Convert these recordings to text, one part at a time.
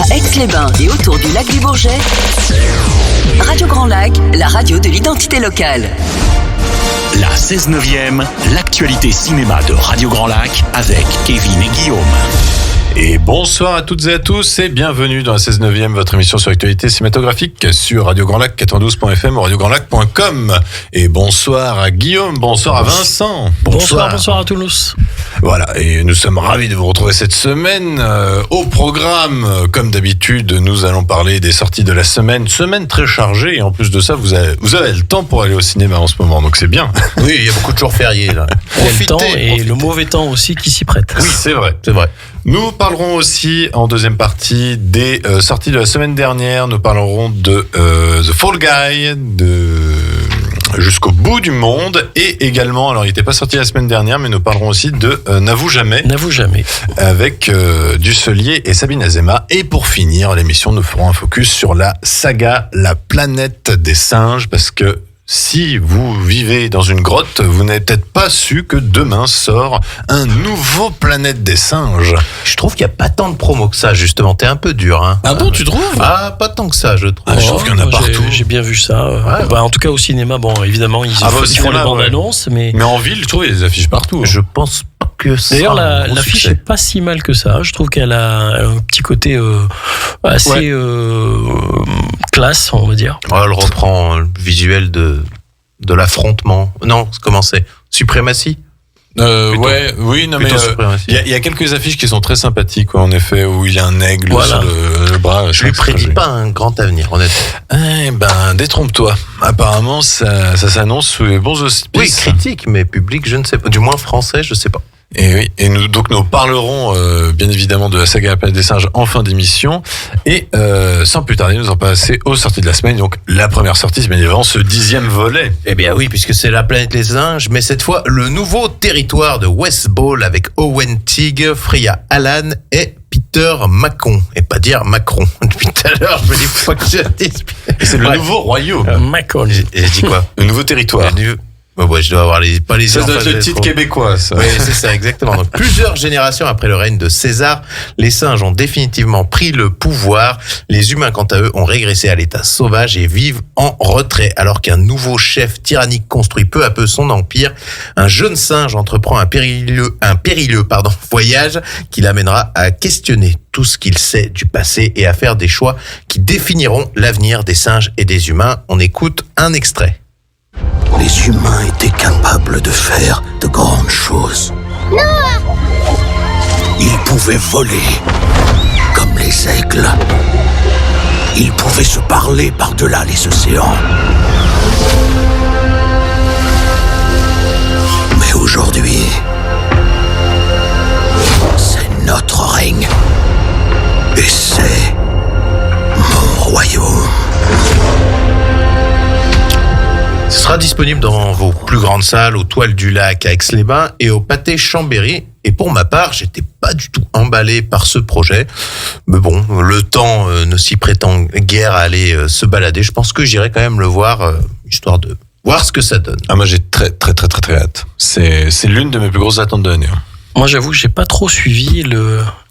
À Aix-les-Bains et autour du lac du Bourget, Radio Grand Lac, la radio de l'identité locale. La 16/9e, l'actualité cinéma de Radio Grand Lac avec Kevin et Guillaume. Et bonsoir à toutes et à tous et bienvenue dans la 16/9e, votre émission sur l'actualité cinématographique sur Radio Grand Lac 92.fm ou radiograndlac.com. Et bonsoir à Guillaume, bonsoir à Vincent. Bonsoir à tous. Voilà, et nous sommes ravis de vous retrouver cette semaine. Au programme, comme d'habitude, nous allons parler des sorties de la semaine. Semaine très chargée et en plus de ça, vous avez le temps pour aller au cinéma en ce moment, donc c'est bien. Oui, il y a beaucoup de jours fériés là. Il y a le temps et le mauvais temps aussi qui s'y prête. Oui, c'est vrai. Nous parlerons aussi en deuxième partie des sorties de la semaine dernière. Nous parlerons de The Fall Guy, de Jusqu'au bout du monde et également, alors il n'était pas sorti la semaine dernière, mais nous parlerons aussi de N'avoue jamais. Avec Dusselier et Sabine Azema. Et pour finir l'émission, nous ferons un focus sur la saga La planète des singes, parce que si vous vivez dans une grotte, vous n'avez peut-être pas su que demain sort un nouveau Planète des singes. Je trouve qu'il n'y a pas tant de promos que ça, justement. T'es un peu dur, hein. Ah bon, tu trouves ? Ah, pas tant que ça, je trouve. Je trouve qu'il y en a partout. J'ai bien vu ça. En tout cas, au cinéma, bon, évidemment, ils font les bandes annonces, mais en ville, je trouve qu'il y a des affiches partout. Je pense pas que ça. D'ailleurs, l'affiche est pas si mal que ça. Je trouve qu'elle a un petit côté assez classe, on va dire. Elle reprend le visuel de l'affrontement. Non, comment c'est ? Suprématie ? Mais il y a quelques affiches qui sont très sympathiques, quoi, en effet, où il y a un aigle sur le bras. Je lui prédis pas un grand avenir, honnêtement. Détrompe-toi. Apparemment, ça s'annonce sous les bons auspices. Oui, critique, mais public, je ne sais pas. Du moins français, je sais pas. Et oui, et nous parlerons bien évidemment de la saga La planète des singes en fin d'émission. Et sans plus tarder, nous allons passer aux sorties de la semaine. Donc la première sortie, c'est bien évidemment ce 10e volet. Eh bien oui, puisque c'est La planète des singes, mais cette fois le nouveau territoire de West Ball avec Owen Teague, Freya Allan et Peter Macon. Et pas dire Macron. Depuis tout à l'heure, je me dis pas que je dis. Et c'est le nouveau royaume. Macon. Et je dis quoi ? Le nouveau territoire. Je dois avoir pas les ça doit être le titre québécois, ça. Oui, c'est ça, exactement. Donc, plusieurs générations après le règne de César, les singes ont définitivement pris le pouvoir. Les humains, quant à eux, ont régressé à l'état sauvage et vivent en retrait. Alors qu'un nouveau chef tyrannique construit peu à peu son empire, un jeune singe entreprend un périlleux voyage qui l'amènera à questionner tout ce qu'il sait du passé et à faire des choix qui définiront l'avenir des singes et des humains. On écoute un extrait. Les humains étaient capables de faire de grandes choses. Noah ! Ils pouvaient voler comme les aigles. Ils pouvaient se parler par-delà les océans. Mais aujourd'hui, c'est notre règne. Et c'est mon royaume. Ce sera disponible dans vos plus grandes salles, aux Toiles du Lac à Aix-les-Bains et au Pâté Chambéry. Et pour ma part, j'étais pas du tout emballé par ce projet. Mais bon, le temps ne s'y prétend guère à aller se balader. Je pense que j'irai quand même le voir, histoire de voir ce que ça donne. Ah, moi j'ai très hâte. C'est l'une de mes plus grosses attentes de l'année. Moi, j'avoue que j'ai pas trop suivi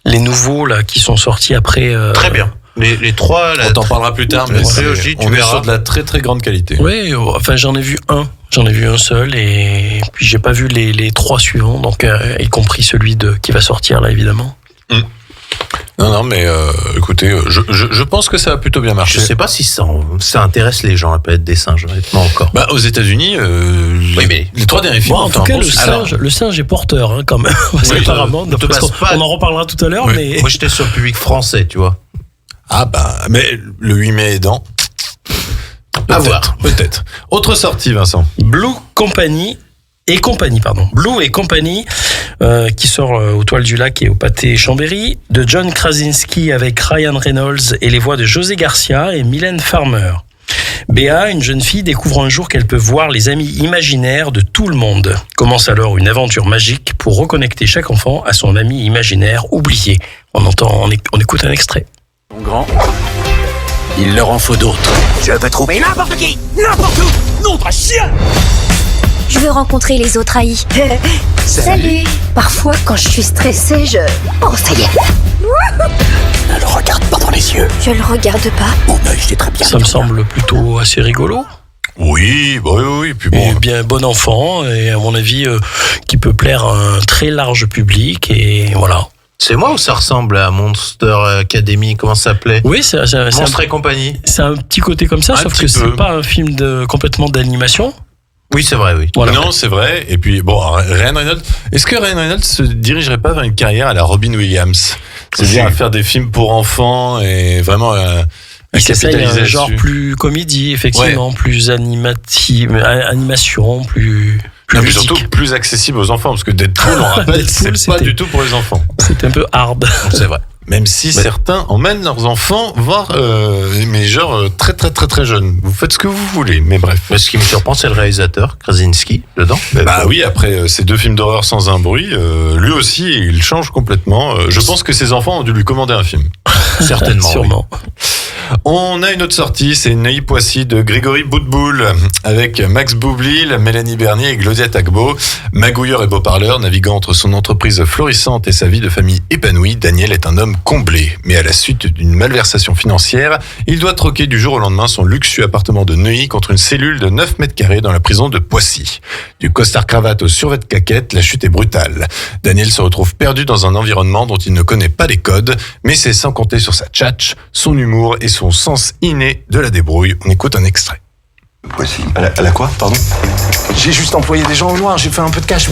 les nouveaux là qui sont sortis après. Très bien. Les trois, on t'en parlera plus tard, mais on est sur de la très grande qualité. Oui, enfin j'en ai vu un seul et puis j'ai pas vu les trois suivants, donc y compris celui qui va sortir là évidemment. Non, mais écoutez, je pense que ça a plutôt bien marché. Je sais pas si ça intéresse les gens, la planète des singes, honnêtement, encore. Aux États-unis, les trois derniers films. En tout cas, le singe est porteur, hein, quand même. Apparemment, on en reparlera tout à l'heure, mais. Moi, j'étais sur le public français, tu vois. Mais le 8 mai aidant. Peut-être. Autre sortie, Vincent. Blue et compagnie, qui sort aux Toiles du Lac et au Pâté Chambéry, de John Krasinski avec Ryan Reynolds et les voix de José Garcia et Mylène Farmer. Béa, une jeune fille, découvre un jour qu'elle peut voir les amis imaginaires de tout le monde. Commence alors une aventure magique pour reconnecter chaque enfant à son ami imaginaire oublié. On écoute un extrait. Mon grand, il leur en faut d'autres. Je peux trouver n'importe qui, n'importe où, nom de chien. Je veux rencontrer les autres haïs. Salut. Parfois, quand je suis stressée, Oh, ça y est. Ne le regarde pas dans les yeux. Je le regarde pas. Mon œil, c'est très bien. Ça me semble plutôt assez rigolo. Oui, oui. Puis Et bon, bien bon enfant, et à mon avis, qui peut plaire à un très large public, et voilà. C'est moi ou ça ressemble à Monster Academy? Comment ça s'appelait? Oui, c'est Monstre et compagnie. c'est un petit côté comme ça, Un sauf petit que c'est peu. pas un film complètement d'animation. Oui, c'est vrai, oui. Voilà. non, c'est vrai. Et puis, bon, Ryan Reynolds, est-ce que Ryan Reynolds se dirigerait pas vers une carrière à la Robin Williams? C'est-à-dire à faire des films pour enfants et vraiment à Il s'essaye capitaliser un genre là-dessus. plus comédie, effectivement, plus animation, plus Et puis ludique. surtout plus accessible aux enfants, parce que Deadpool, on rappelle, Deadpool, c'est pas c'était- du tout pour les enfants. C'est un peu hard. C'est vrai. Même si certains emmènent leurs enfants voir, mais genre très très très très jeunes. Vous faites ce que vous voulez, mais bref. Mais ce qui me surprend, c'est le réalisateur, Krasinski, dedans. Bah oui, après ces deux films d'horreur sans un bruit, lui aussi, il change complètement. Je pense que ses enfants ont dû lui commander un film. Certainement. oui. Sûrement. On a une autre sortie, c'est Neuilly Poissy de Grégory Boutboul avec Max Boublil, Mélanie Bernier et Claudia Tagbo. Magouilleur et beau parleur, naviguant entre son entreprise florissante et sa vie de famille épanouie, Daniel est un homme comblé. Mais à la suite d'une malversation financière, il doit troquer du jour au lendemain son luxueux appartement de Neuilly contre une cellule de 9 mètres carrés dans la prison de Poissy. Du costard-cravate au survêt de caquette, la chute est brutale. Daniel se retrouve perdu dans un environnement dont il ne connaît pas les codes, mais c'est sans compter sur sa tchatch, son humour et son sens inné de la débrouille. On écoute un extrait. Voici. Elle a quoi, pardon? J'ai juste employé des gens au noir, j'ai fait un peu de cash.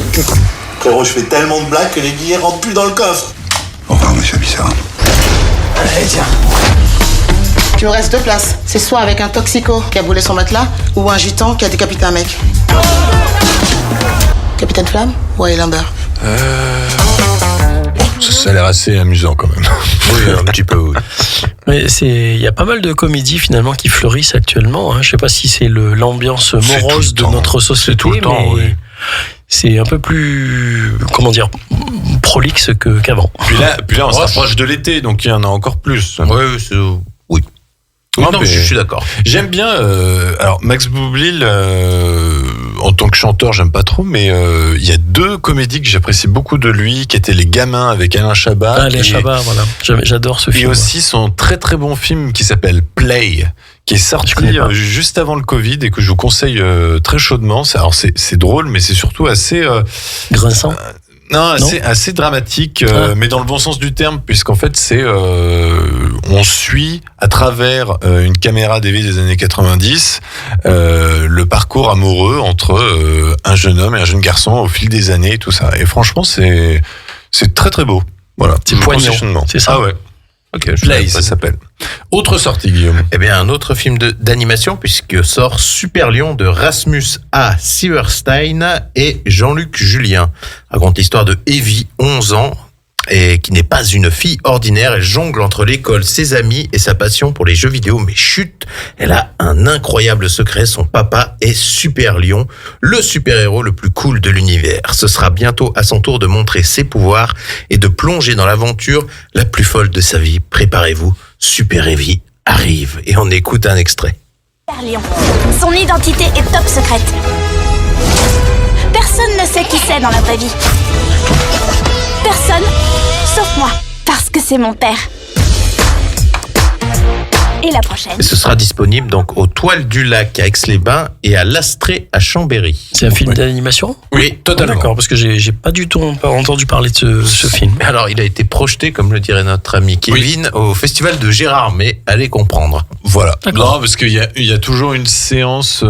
Frérot, je fais tellement de blagues que les billets rentrent plus dans le coffre. Au revoir, monsieur Bissard. Allez, tiens. Tu me restes 2 places. C'est soit avec un toxico qui a brûlé son matelas, ou un gitan qui a décapité un mec. Capitaine Flamme ou Highlander? Ça a l'air assez amusant quand même. Oui, un petit peu, oui. Mais il y a pas mal de comédies finalement qui fleurissent actuellement. Hein. Je sais pas si c'est l'ambiance C'est tout morose le de temps. notre société, C'est tout le temps, mais oui. c'est un peu plus, comment dire, prolixe qu'avant. Puis là, on se rapproche de l'été, donc il y en a encore plus. Oui, oui. Non, Non, mais mais- je suis d'accord. J'aime bien. Alors Max Boublil, en tant que chanteur, j'aime pas trop, mais il y a deux comédies que j'apprécie beaucoup de lui, qui étaient Les Gamins avec Alain Chabat. Alain Chabat, voilà. J'adore ce Et film. aussi son très très bon film qui s'appelle Play, qui est sorti Je connais pas. juste avant le Covid et que je vous conseille très chaudement. Alors c'est drôle, mais c'est surtout assez. Grinçant. Non, assez dramatique, mais dans le bon sens du terme, puisqu'en fait, on suit à travers une caméra DV des années 90 le parcours amoureux entre un jeune homme et un jeune garçon au fil des années et tout ça. Et franchement, c'est très très beau. Voilà, C'est poignant, positionnement. c'est ça. Ah ouais. Ok, je Play, savais ça pas. s'appelle. Autre sortie, Guillaume. Eh bien, un autre film d'animation, puisque sort Super Lion de Rasmus A. Silverstein et Jean-Luc Julien. Raconte l'histoire de Evie, 11 ans, et qui n'est pas une fille ordinaire. Elle jongle entre l'école, ses amis et sa passion pour les jeux vidéo. Mais chut, elle a un incroyable secret. Son papa est Super Lion, le super-héros le plus cool de l'univers. Ce sera bientôt à son tour de montrer ses pouvoirs et de plonger dans l'aventure la plus folle de sa vie. Préparez-vous, Super Evie arrive. Et on écoute un extrait. Super Lion. Son identité est top secrète. Personne ne sait qui c'est dans la vraie vie. Personne, sauf moi, parce que c'est mon père. Et la prochaine. Et ce sera disponible donc aux Toiles du Lac à Aix-les-Bains et à l'Astrée à Chambéry. C'est un film d'animation? Oui, totalement. D'accord, parce que j'ai pas du tout entendu parler de ce film. Alors, il a été projeté, comme le dirait notre ami Kevin, au festival de Gérard, mais allez comprendre. Voilà. D'accord. Non, parce qu'il y a toujours une séance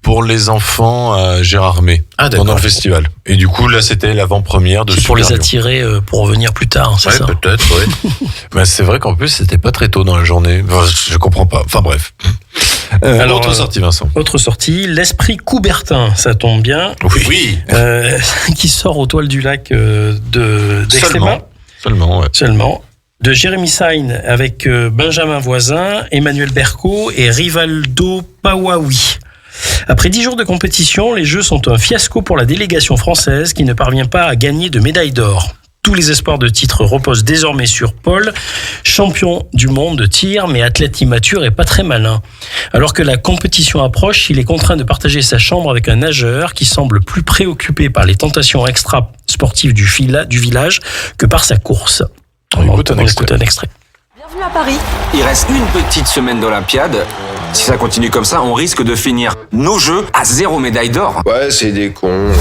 pour les enfants à Gérardmer pendant le festival. Et du coup, là, c'était l'avant-première de C'est pour Super les Lion. attirer pour revenir plus tard, c'est Ouais, ça? peut-être, oui. Bah, c'est vrai qu'en plus, c'était pas très tôt dans la journée. Enfin, je comprends pas. Enfin, bref. Alors, Autre sortie, Vincent. Autre sortie, L'Esprit Coubertin, ça tombe bien, Oui. qui sort aux Toiles du Lac d'Aix-les-Bains. Seulement, ouais. Seulement. De Jérémy Sain avec Benjamin Voisin, Emmanuel Berco et Rivaldo Pawawi. Après 10 jours de compétition, les Jeux sont un fiasco pour la délégation française qui ne parvient pas à gagner de médaille d'or. Tous les espoirs de titre reposent désormais sur Paul, champion du monde de tir, mais athlète immature et pas très malin. Alors que la compétition approche, il est contraint de partager sa chambre avec un nageur qui semble plus préoccupé par les tentations extra-sportives du village que par sa course. On écoute un extrait. un extrait. Bienvenue à Paris. Il reste une petite semaine d'Olympiade. Si ça continue comme ça, on risque de finir nos Jeux à 0 médaille d'or. Ouais, c'est des cons.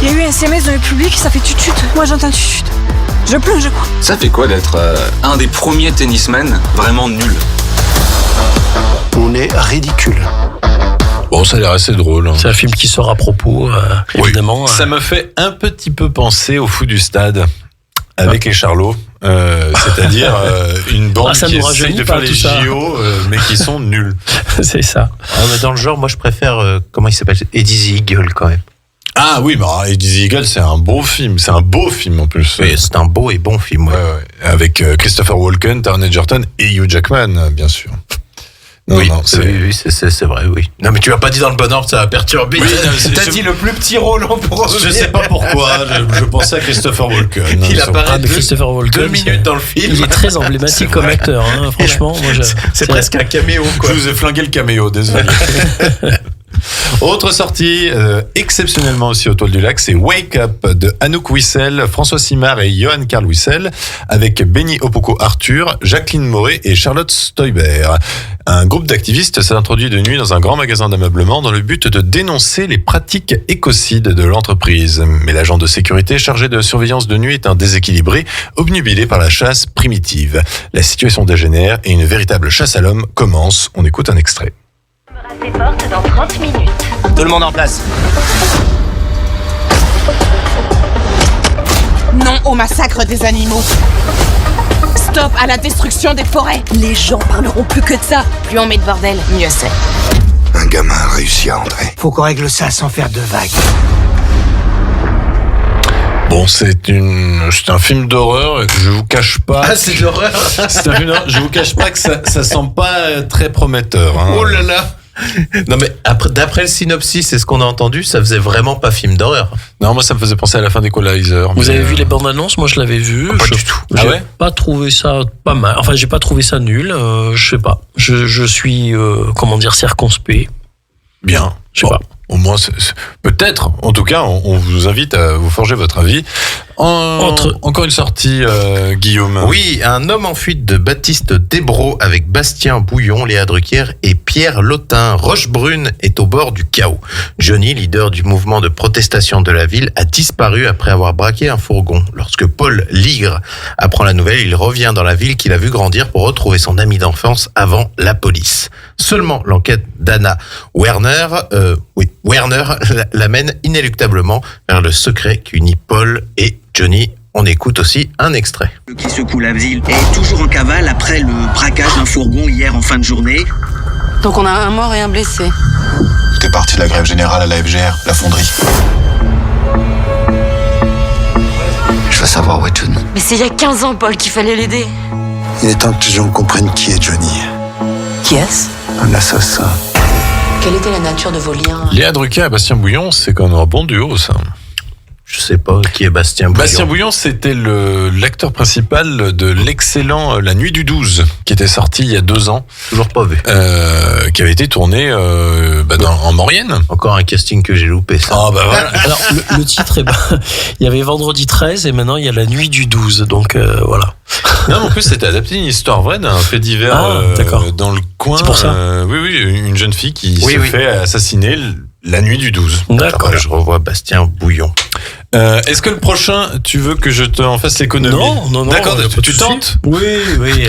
Il y a eu un SMS dans le public, ça fait tut-tut. Moi j'entends tut-tut. Je plonge quoi. Ça fait quoi d'être un des premiers tennismen vraiment nuls? On est ridicule. Bon, ça a l'air assez drôle. C'est un film qui sort à propos, évidemment. Ça me fait un petit peu penser au Fou du Stade avec les Charlots. C'est-à-dire une bande qui essaye de faire les JO, mais qui sont nuls. C'est ça. Mais dans le genre, moi je préfère, comment il s'appelle, Eddie the Eagle quand même. Ah oui, bah Eddie the Eagle, c'est un beau film. C'est un beau film en plus. Oui, c'est un beau et bon film. Ouais. Avec Christopher Walken, Taron Egerton et Hugh Jackman, bien sûr. Oui, c'est vrai, oui. Non, mais tu l'as pas dit dans le bon ordre, ça va perturber. Oui, t'as dit le plus petit rôle en premier. Je sais pas pourquoi, je pensais à Christopher Walken. Il apparaît Christopher Walken, 2 minutes dans le film. Il est très emblématique comme acteur, hein, franchement. C'est presque un caméo, quoi. Je vous ai flingué le caméo, désolé. Autre sortie exceptionnellement aussi au Toile du Lac, c'est Wake Up de Anouk Wissel, François Simard et Johan Carl Wissel, avec Benny Opoko Arthur, Jacqueline Moret et Charlotte Stoiber. Un groupe d'activistes s'est introduit de nuit dans un grand magasin d'ameublement dans le but de dénoncer les pratiques écocides de l'entreprise. Mais l'agent de sécurité chargé de surveillance de nuit est un déséquilibré, obnubilé par la chasse primitive. La situation dégénère et une véritable chasse à l'homme commence. On écoute un extrait. Des portes dans 30 minutes. Tout le monde en place. Non au massacre des animaux. Stop à la destruction des forêts. Les gens parleront plus que de ça. Plus on met de bordel, mieux c'est. Un gamin a réussi à entrer. Faut qu'on règle ça sans faire de vagues. Bon, c'est un film d'horreur. Je vous cache pas. Ah, c'est de l'horreur. C'est un film d'horreur. Je vous cache pas que ça sent pas très prometteur. Hein. Oh là là. Non mais d'après le synopsis et ce qu'on a entendu, ça faisait vraiment pas film d'horreur. Non, moi ça me faisait penser à la fin d'Equalizer. Vous avez vu les bandes annonces? Moi je l'avais vu. Pas du tout. J'ai pas trouvé ça pas mal. Enfin, j'ai pas trouvé ça nul. Je sais pas. Je suis circonspect. Bien. Je sais pas. Au moins, peut-être. En tout cas, on vous invite à vous forger votre avis. Encore une sortie, Guillaume. Oui, un homme en fuite de Baptiste Desbros avec Bastien Bouillon, Léa Drucker et Pierre Lotin. Rochebrune est au bord du chaos. Johnny, leader du mouvement de protestation de la ville, a disparu après avoir braqué un fourgon. Lorsque Paul Ligre apprend la nouvelle, il revient dans la ville qu'il a vu grandir pour retrouver son ami d'enfance avant la police. Seulement, l'enquête d'Anna Werner l'amène inéluctablement vers le secret qui unit Paul et Johnny. On écoute aussi un extrait. Qui secoue la ville est toujours en cavale après le braquage d'un fourgon hier en fin de journée. Donc on a un mort et un blessé. T'es parti de la grève générale à la FGR, la fonderie. Je veux savoir où est Johnny. Mais c'est il y a 15 ans, Paul, qu'il fallait l'aider. Il est temps que les gens comprennent qui est Johnny. Qui est-ce? Un assassin. Quelle était la nature de vos liens? Léa Drucker et Bastien Bouillon, c'est quand même un bon duo, ça. Je sais pas qui est Bastien Bouillon. Bastien Bouillon, c'était l'acteur principal de l'excellent La Nuit du 12, qui était sorti il y a 2 ans. Toujours pas vu. Qui avait été tourné en Maurienne. Encore un casting que j'ai loupé, ça. Ah bah voilà. Alors, le titre est il y avait Vendredi 13 et maintenant il y a La Nuit du 12. Donc voilà. Non, en plus, c'était adapté une histoire vraie d'un fait divers dans le coin. C'est pour ça. Oui, une jeune fille qui se fait assassiner la nuit du 12. D'accord, je revois Bastien Bouillon. Est-ce que le prochain, tu veux que je t'en fasse l'économie? Non. D'accord, tu tentes? Oui.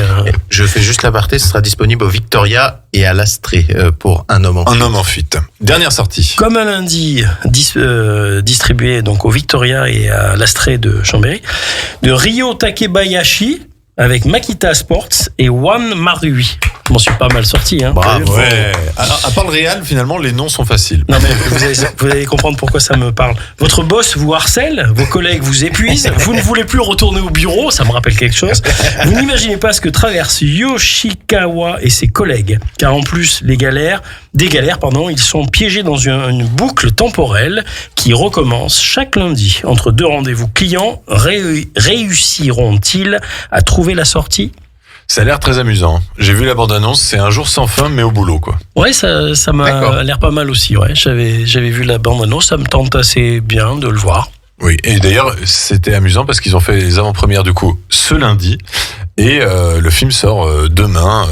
Je fais juste l'aparté, ce sera disponible au Victoria et à l'Astrée pour Un homme en fuite. Dernière sortie. Comme un lundi, distribué donc au Victoria et à l'Astrée de Chambéry, de Ryo Takebayashi avec Makita Sports et Juan Marui. Je m'en suis pas mal sorti. Hein. Bravo. Ouais. À part le réal, finalement, les noms sont faciles. Non, mais vous allez comprendre pourquoi ça me parle. Votre boss vous harcèle, vos collègues vous épuisent, vous ne voulez plus retourner au bureau, ça me rappelle quelque chose. Vous n'imaginez pas ce que traversent Yoshikawa et ses collègues. Car en plus, des galères, ils sont piégés dans une boucle temporelle qui recommence chaque lundi. Entre 2 rendez-vous clients, réussiront-ils à trouver la sortie? Ça a l'air très amusant. J'ai vu la bande-annonce, c'est un jour sans fin, mais au boulot, quoi. Ouais, ça m'a l'air pas mal aussi. Ouais, j'avais vu la bande-annonce, ça me tente assez bien de le voir. Oui, et d'ailleurs, c'était amusant parce qu'ils ont fait les avant-premières du coup ce lundi et le film sort demain.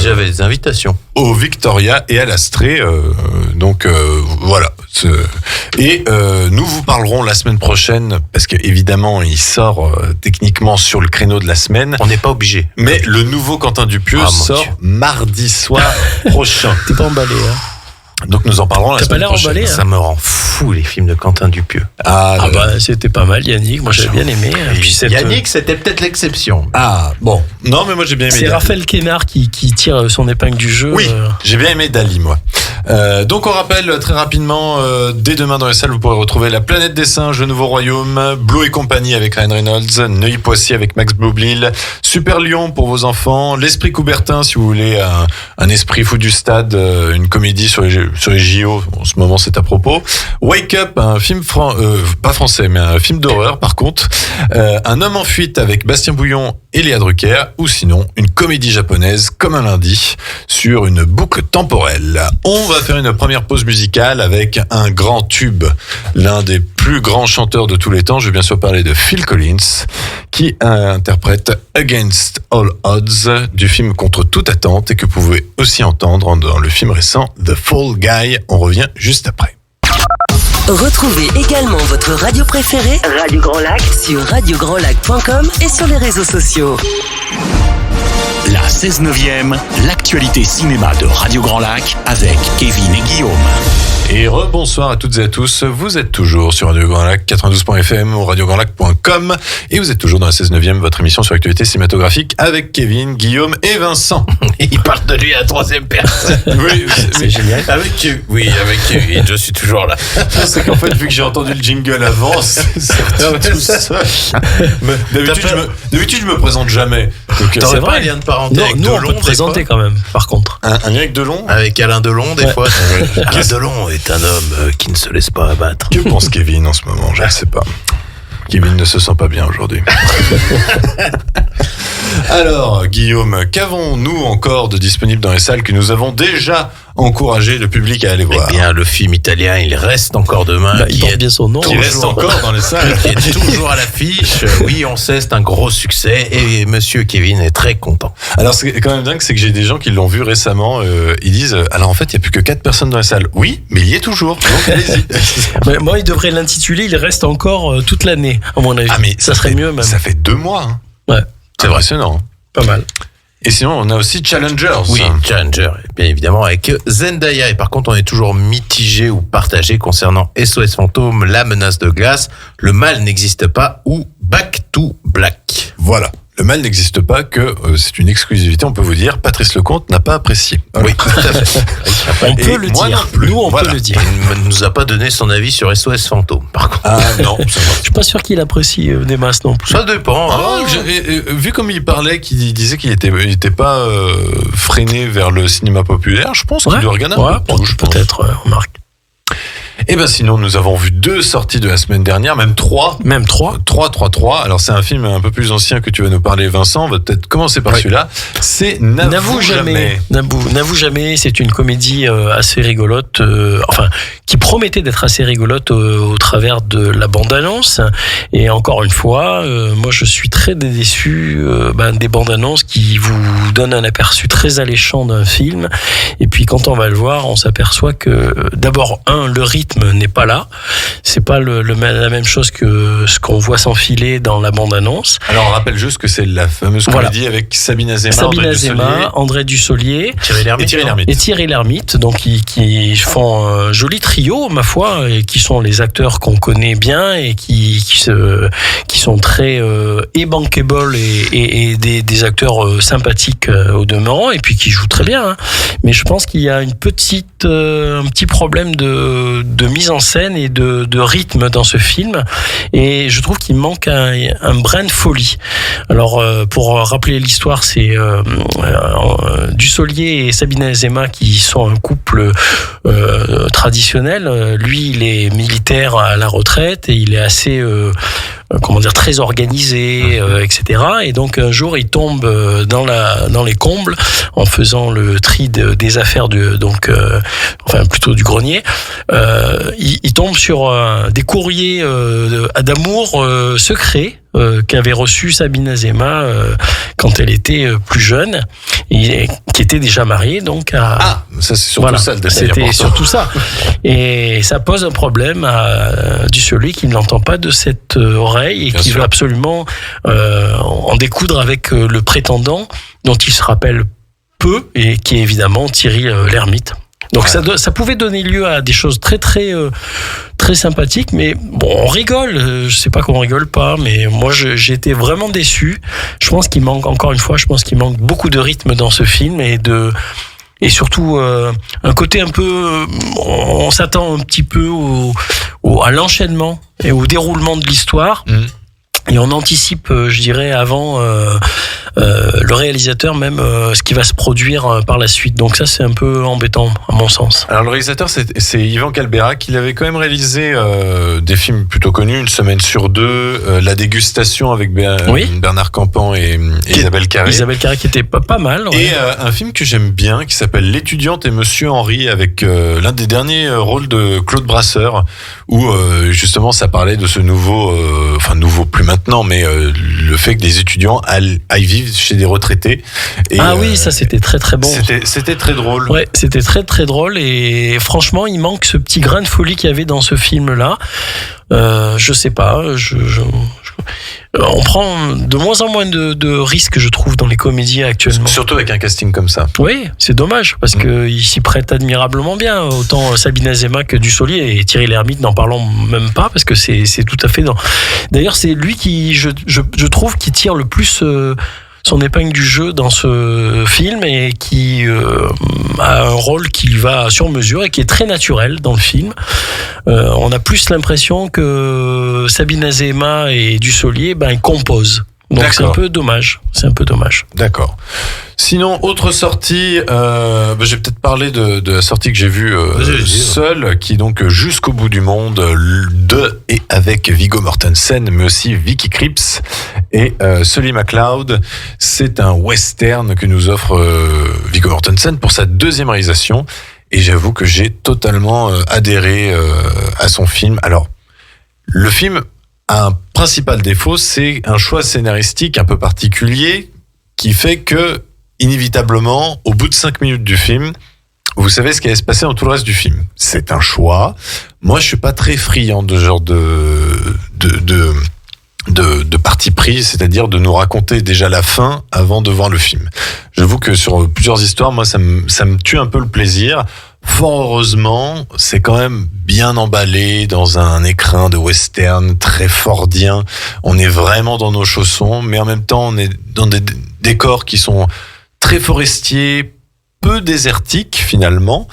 J'avais des invitations. Au Victoria et à l'Astrée. Voilà. Et nous vous parlerons la semaine prochaine parce que évidemment il sort techniquement sur le créneau de la semaine. On n'est pas obligé. Mais le nouveau Quentin Dupieux sort mardi soir prochain. T'es pas emballé, hein? Donc nous en parlerons la semaine prochaine. Emballé, hein. Ça me rend fou les films de Quentin Dupieux. C'était pas mal, Yannick. Moi j'avais bien aimé. Yannick, c'était peut-être l'exception. Ah bon. Non mais moi j'ai bien aimé. C'est Raphaël Quénard qui tire son épingle du jeu. Oui, j'ai bien aimé Dali moi. Donc on rappelle très rapidement, dès demain dans les salles vous pourrez retrouver La Planète des Singes, Le Nouveau Royaume, Blue et compagnie avec Ryan Reynolds, Neuilly-Poissy avec Max Boublil, Super Lion pour vos enfants, L'Esprit Coubertin si vous voulez un esprit fou du stade, une comédie sur les JO, en ce moment c'est à propos. Wake Up, un film pas français mais un film d'horreur par contre, Un homme en fuite avec Bastien Bouillon et Léa Drucker, ou sinon une comédie japonaise comme un lundi sur une boucle temporelle. On va faire une première pause musicale avec un grand tube, l'un des plus grands chanteurs de tous les temps. Je vais bien sûr parler de Phil Collins qui interprète Against All Odds du film Contre toute attente et que vous pouvez aussi entendre dans le film récent The Fall Guy. On revient juste après. Retrouvez également votre radio préférée, Radio Grand Lac, sur radiograndlac.com et sur les réseaux sociaux. La 16/9e, l'actualité cinéma de Radio Grand Lac avec Kevin et Guillaume. Et rebonsoir à toutes et à tous, vous êtes toujours sur Radio Grand Lac 92.fm ou radiograndlac.com et vous êtes toujours dans la 16/9e, votre émission sur l'actualité cinématographique avec Kevin, Guillaume et Vincent. Il parle de lui à la troisième personne. Oui, c'est génial. Avec Kevin, je suis toujours là. C'est qu'en fait, vu que j'ai entendu le jingle avant, c'est tout seul. D'habitude, je me présente jamais. T'aurais pas un lien de parenté avec Delon? Nous, on peut te présenter quand même, par contre. Un lien avec Delon? Avec Alain Delon, des fois. Alain Delon est un homme qui ne se laisse pas abattre. Que pense Kevin en ce moment? Je ne sais pas. Kevin ne se sent pas bien aujourd'hui. Alors, Guillaume, qu'avons-nous encore de disponible dans les salles que nous avons déjà encouragé le public à aller voir? Eh bien, le film italien, il reste encore demain. Il porte bien son nom. Qui reste encore dans les salles. Qui est toujours à l'affiche. Oui, on sait, c'est un gros succès. Et monsieur Kevin est très content. Alors, ce qui est quand même dingue, c'est que j'ai des gens qui l'ont vu récemment. Ils disent, alors en fait, il n'y a plus que 4 personnes dans les salles. Oui, mais il y est toujours. Donc, allez-y. Moi, il devrait l'intituler, il reste encore toute l'année, à mon avis. Ah, mais ça serait mieux même. Ça fait 2 mois. Hein. Ouais. C'est impressionnant. Pas mal. Et sinon, on a aussi Challengers. Oui, Challenger, bien évidemment, avec Zendaya. Et par contre, on est toujours mitigé ou partagé concernant SOS Fantôme, La Menace de Glace, Le Mal n'existe pas ou Back to Black. Voilà. Le mal n'existe pas, que c'est une exclusivité, on peut vous dire, Patrice Lecomte n'a pas apprécié. Voilà. Oui, tout à fait. On peut le dire. Nous, on peut le dire. Il ne nous a pas donné son avis sur SOS Fantôme, par contre. Ah non, ça va. Je suis pas sûr qu'il apprécie des masses non plus. Ça dépend. Vu comme il parlait, qu'il disait qu'il était pas freiné vers le cinéma populaire, je pense qu'il doit regarder un peu. Peut-être, remarque. Et ben sinon, nous avons vu 2 sorties de la semaine dernière, même 3. Même 3. 3. Alors c'est un film un peu plus ancien que tu vas nous parler, Vincent. On va peut-être commencer par celui-là. C'est N'avoue jamais. N'avoue jamais, c'est une comédie assez rigolote, qui promettait d'être assez rigolote au travers de la bande-annonce. Et encore une fois, moi je suis très déçu des bandes-annonces qui vous donnent un aperçu très alléchant d'un film. Et puis quand on va le voir, on s'aperçoit que d'abord, le rythme n'est pas là. C'est pas la même chose que ce qu'on voit s'enfiler dans la bande-annonce. Alors on rappelle juste que c'est la fameuse comédie avec Sabine Azéma, André Dussolier, et Thierry Lhermitte, donc qui font un joli trio, ma foi, et qui sont les acteurs qu'on connaît bien et qui sont très bankable et des acteurs sympathiques au demeurant, et puis qui jouent très bien. Hein. Mais je pense qu'il y a un petit problème de mise en scène et de rythme dans ce film, et je trouve qu'il manque un brin de folie. Alors pour rappeler l'histoire, c'est Dussolier et Sabine Azéma qui sont un couple traditionnel. Lui, il est militaire à la retraite et il est assez très organisé, etc. Et donc un jour, il tombe dans les combles en faisant le tri des affaires enfin plutôt du grenier, il tombe sur des courriers d'amour secrets qu'avait reçu Sabine Azema quand elle était plus jeune, et qui était déjà mariée donc à... ça c'est surtout ça le détail c'était important. surtout ça, et ça pose un problème à Dussolier qui ne l'entend pas de cette oreille et Bien qui sûr. veut absolument en découdre avec le prétendant dont il se rappelle peu et qui est évidemment Thierry Lhermitte. Donc ça pouvait donner lieu à des choses très sympathiques, mais bon, on rigole. Je sais pas qu'on rigole pas, mais moi j'ai été vraiment déçu. Je pense qu'il manque, encore une fois, beaucoup de rythme dans ce film et surtout un côté un peu, on s'attend un petit peu à l'enchaînement et au déroulement de l'histoire. Et on anticipe, je dirais, avant le réalisateur même ce qui va se produire par la suite. Donc ça, c'est un peu embêtant, à mon sens. Alors le réalisateur, c'est Yvan Calberac. Il avait quand même réalisé des films plutôt connus, Une semaine sur deux, La dégustation avec Bernard Campan et Isabelle Carré. Isabelle Carré qui était pas mal. Ouais. Et un film que j'aime bien qui s'appelle L'étudiante et Monsieur Henry, avec l'un des derniers rôles de Claude Brasseur, où justement ça parlait de ce nouveau plus maintenant, mais le fait que des étudiants aillent vivre chez des retraités. Et, oui, ça c'était très très bon. C'était très drôle. Ouais, c'était très très drôle, et franchement, il manque ce petit grain de folie qu'il y avait dans ce film-là. Je sais pas, on prend de moins en moins de risques, je trouve, dans les comédies actuellement. Surtout avec un casting comme ça. Oui, c'est dommage, parce qu'il s'y prête admirablement bien. Autant Sabine Azema que Dussolier, et Thierry Lhermitte, n'en parlons même pas, parce que c'est tout à fait dans... D'ailleurs, c'est lui qui, je trouve, qui tire le plus... son épingle du jeu dans ce film, et qui a un rôle qui va sur mesure et qui est très naturel dans le film. On a plus l'impression que Sabine Azema et Dussolier ils composent. Donc c'est un peu dommage. D'accord. Sinon, autre sortie, je vais peut-être parler de la sortie que j'ai vue seule, qui est donc Jusqu'au bout du monde, de et avec Viggo Mortensen, mais aussi Vicky Krieps et Sully MacLeod. C'est un western que nous offre Viggo Mortensen pour sa deuxième réalisation, et j'avoue que j'ai totalement adhéré à son film. Alors, le film a un principal défaut, c'est un choix scénaristique un peu particulier qui fait que, inévitablement, au bout de 5 minutes du film, vous savez ce qui allait se passer dans tout le reste du film. C'est un choix. Moi, je suis pas très friand de ce genre de parti pris, c'est-à-dire de nous raconter déjà la fin avant de voir le film. J'avoue que sur plusieurs histoires, moi, ça me tue un peu le plaisir. Fort heureusement, c'est quand même bien emballé dans un écrin de western très fordien. On est vraiment dans nos chaussons, mais en même temps, on est dans des décors qui sont très forestiers, peu désertiques finalement.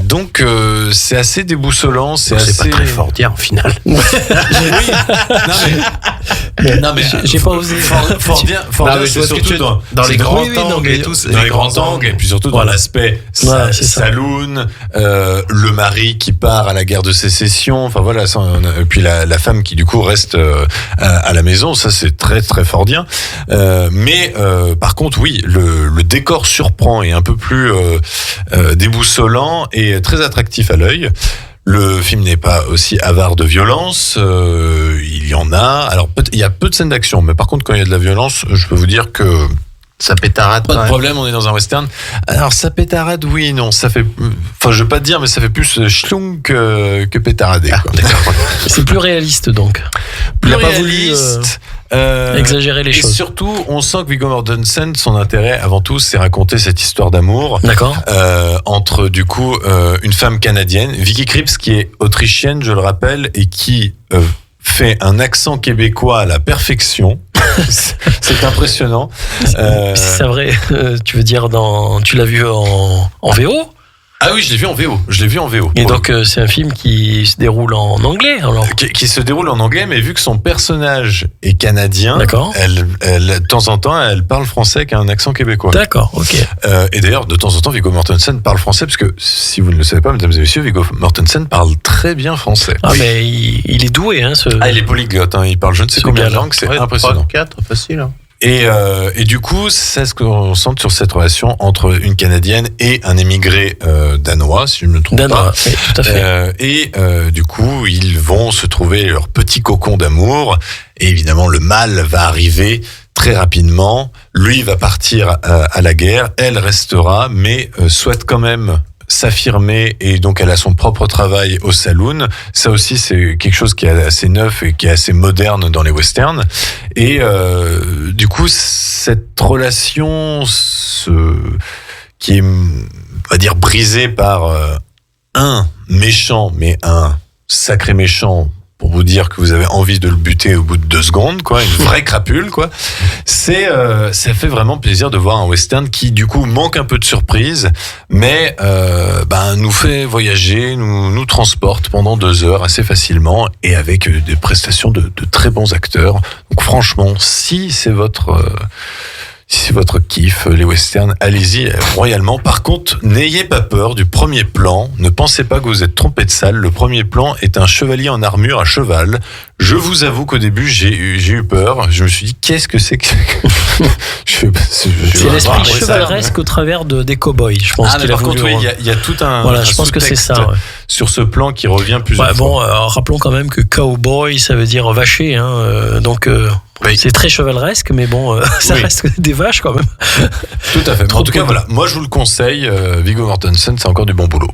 Donc c'est assez déboussolant. C'est pas très fordien au final. Non mais j'ai pas osé. Fordien, c'est surtout dans les grands angles et tout. Dans les grands angles, et puis surtout dans l'aspect saloon, le mari qui part à la guerre de sécession. Enfin voilà, et puis la femme qui du coup reste à la maison. Ça c'est très très fordien. Mais par contre oui, le décor surprend et un peu plus déboussolant et très attractif à l'œil. Le film n'est pas aussi avare de violence, il y en a. Alors il y a peu de scènes d'action, mais par contre quand il y a de la violence, je peux vous dire que ça pétarade. Pas de problème, on est dans un western. Alors ça pétarade, oui, non, ça fait. Enfin, je veux pas te dire, mais ça fait plus schlong que pétarader. Quoi. C'est plus réaliste donc. Plus il a réaliste. Pas voulu exagérer les choses. Et surtout, on sent que Viggo Mortensen, son intérêt avant tout, c'est raconter cette histoire d'amour. D'accord. Entre du coup une femme canadienne, Vicky Krieps, qui est autrichienne, je le rappelle, et qui fait un accent québécois à la perfection. C'est impressionnant. C'est vrai. Tu veux dire tu l'as vu en VO? Ah oui, je l'ai vu en VO. Et donc c'est un film qui se déroule en anglais alors. Qui se déroule en anglais, mais vu que son personnage est canadien, elle de temps en temps, elle parle français avec un accent québécois. D'accord, ok. Et d'ailleurs, de temps en temps, Viggo Mortensen parle français, parce que si vous ne le savez pas, mesdames et messieurs, Viggo Mortensen parle très bien français. Ah mais il est doué, hein. Il est polyglotte, hein, il parle je ne sais combien de langues, c'est impressionnant. 4, facile. Hein. Et du coup, c'est ce qu'on sent sur cette relation entre une Canadienne et un émigré danois, si je ne me trompe pas. Oui, tout à fait. Du coup, ils vont se trouver leur petit cocon d'amour. Et évidemment, le mal va arriver très rapidement. Lui va partir à la guerre. Elle restera, mais souhaite quand même s'affirmer, et donc elle a son propre travail au saloon. Ça aussi, c'est quelque chose qui est assez neuf et qui est assez moderne dans les westerns. Et du coup, cette relation qui est, on va dire, brisée par un méchant, mais un sacré méchant, pour vous dire que vous avez envie de le buter au bout de 2 secondes, quoi, une vraie crapule, quoi. Ça fait vraiment plaisir de voir un western qui, du coup, manque un peu de surprise, mais nous fait voyager, nous transporte pendant 2 heures assez facilement, et avec des prestations de très bons acteurs. Donc franchement, si c'est votre kiff, les westerns, allez-y royalement. Par contre, n'ayez pas peur du premier plan. Ne pensez pas que vous êtes trompé de salle. Le premier plan est un chevalier en armure à cheval. Je vous avoue qu'au début, j'ai eu peur. Je me suis dit, qu'est-ce que c'est que... C'est l'esprit chevaleresque au travers des cow-boys, je pense. Par contre, oui, il y a tout un voilà, je pense que c'est ça, ouais. Sur ce plan qui revient plusieurs fois. Rappelons quand même que cowboy, ça veut dire vacher, hein, donc... Oui. C'est très chevaleresque, mais bon, ça reste des vaches quand même. Tout à fait. En tout cas, voilà. Moi, je vous le conseille. Viggo Mortensen, c'est encore du bon boulot.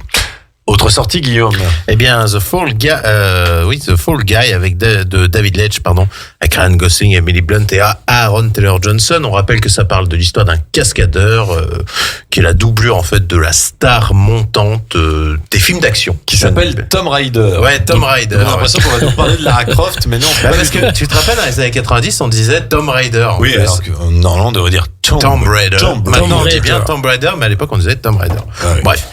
Autre sortie, Guillaume. Eh bien, The Fall Guy avec de David Leitch, avec Ryan Gosling, Emily Blunt et Aaron Taylor Johnson. On rappelle que ça parle de l'histoire d'un cascadeur qui est la doublure en fait de la star montante des films d'action, qui s'appelle Tom Raider. Ouais, Tom Raider. J'ai l'impression qu'on va nous parler de Lara Croft, mais non. Parce que tu te rappelles, dans les années 90, on disait Tom Raider. Oui, alors que normalement on devrait dire Tomb Raider. Maintenant, on dit bien Tomb Raider, mais à l'époque, on disait Tomb Raider. Ah oui. Bref.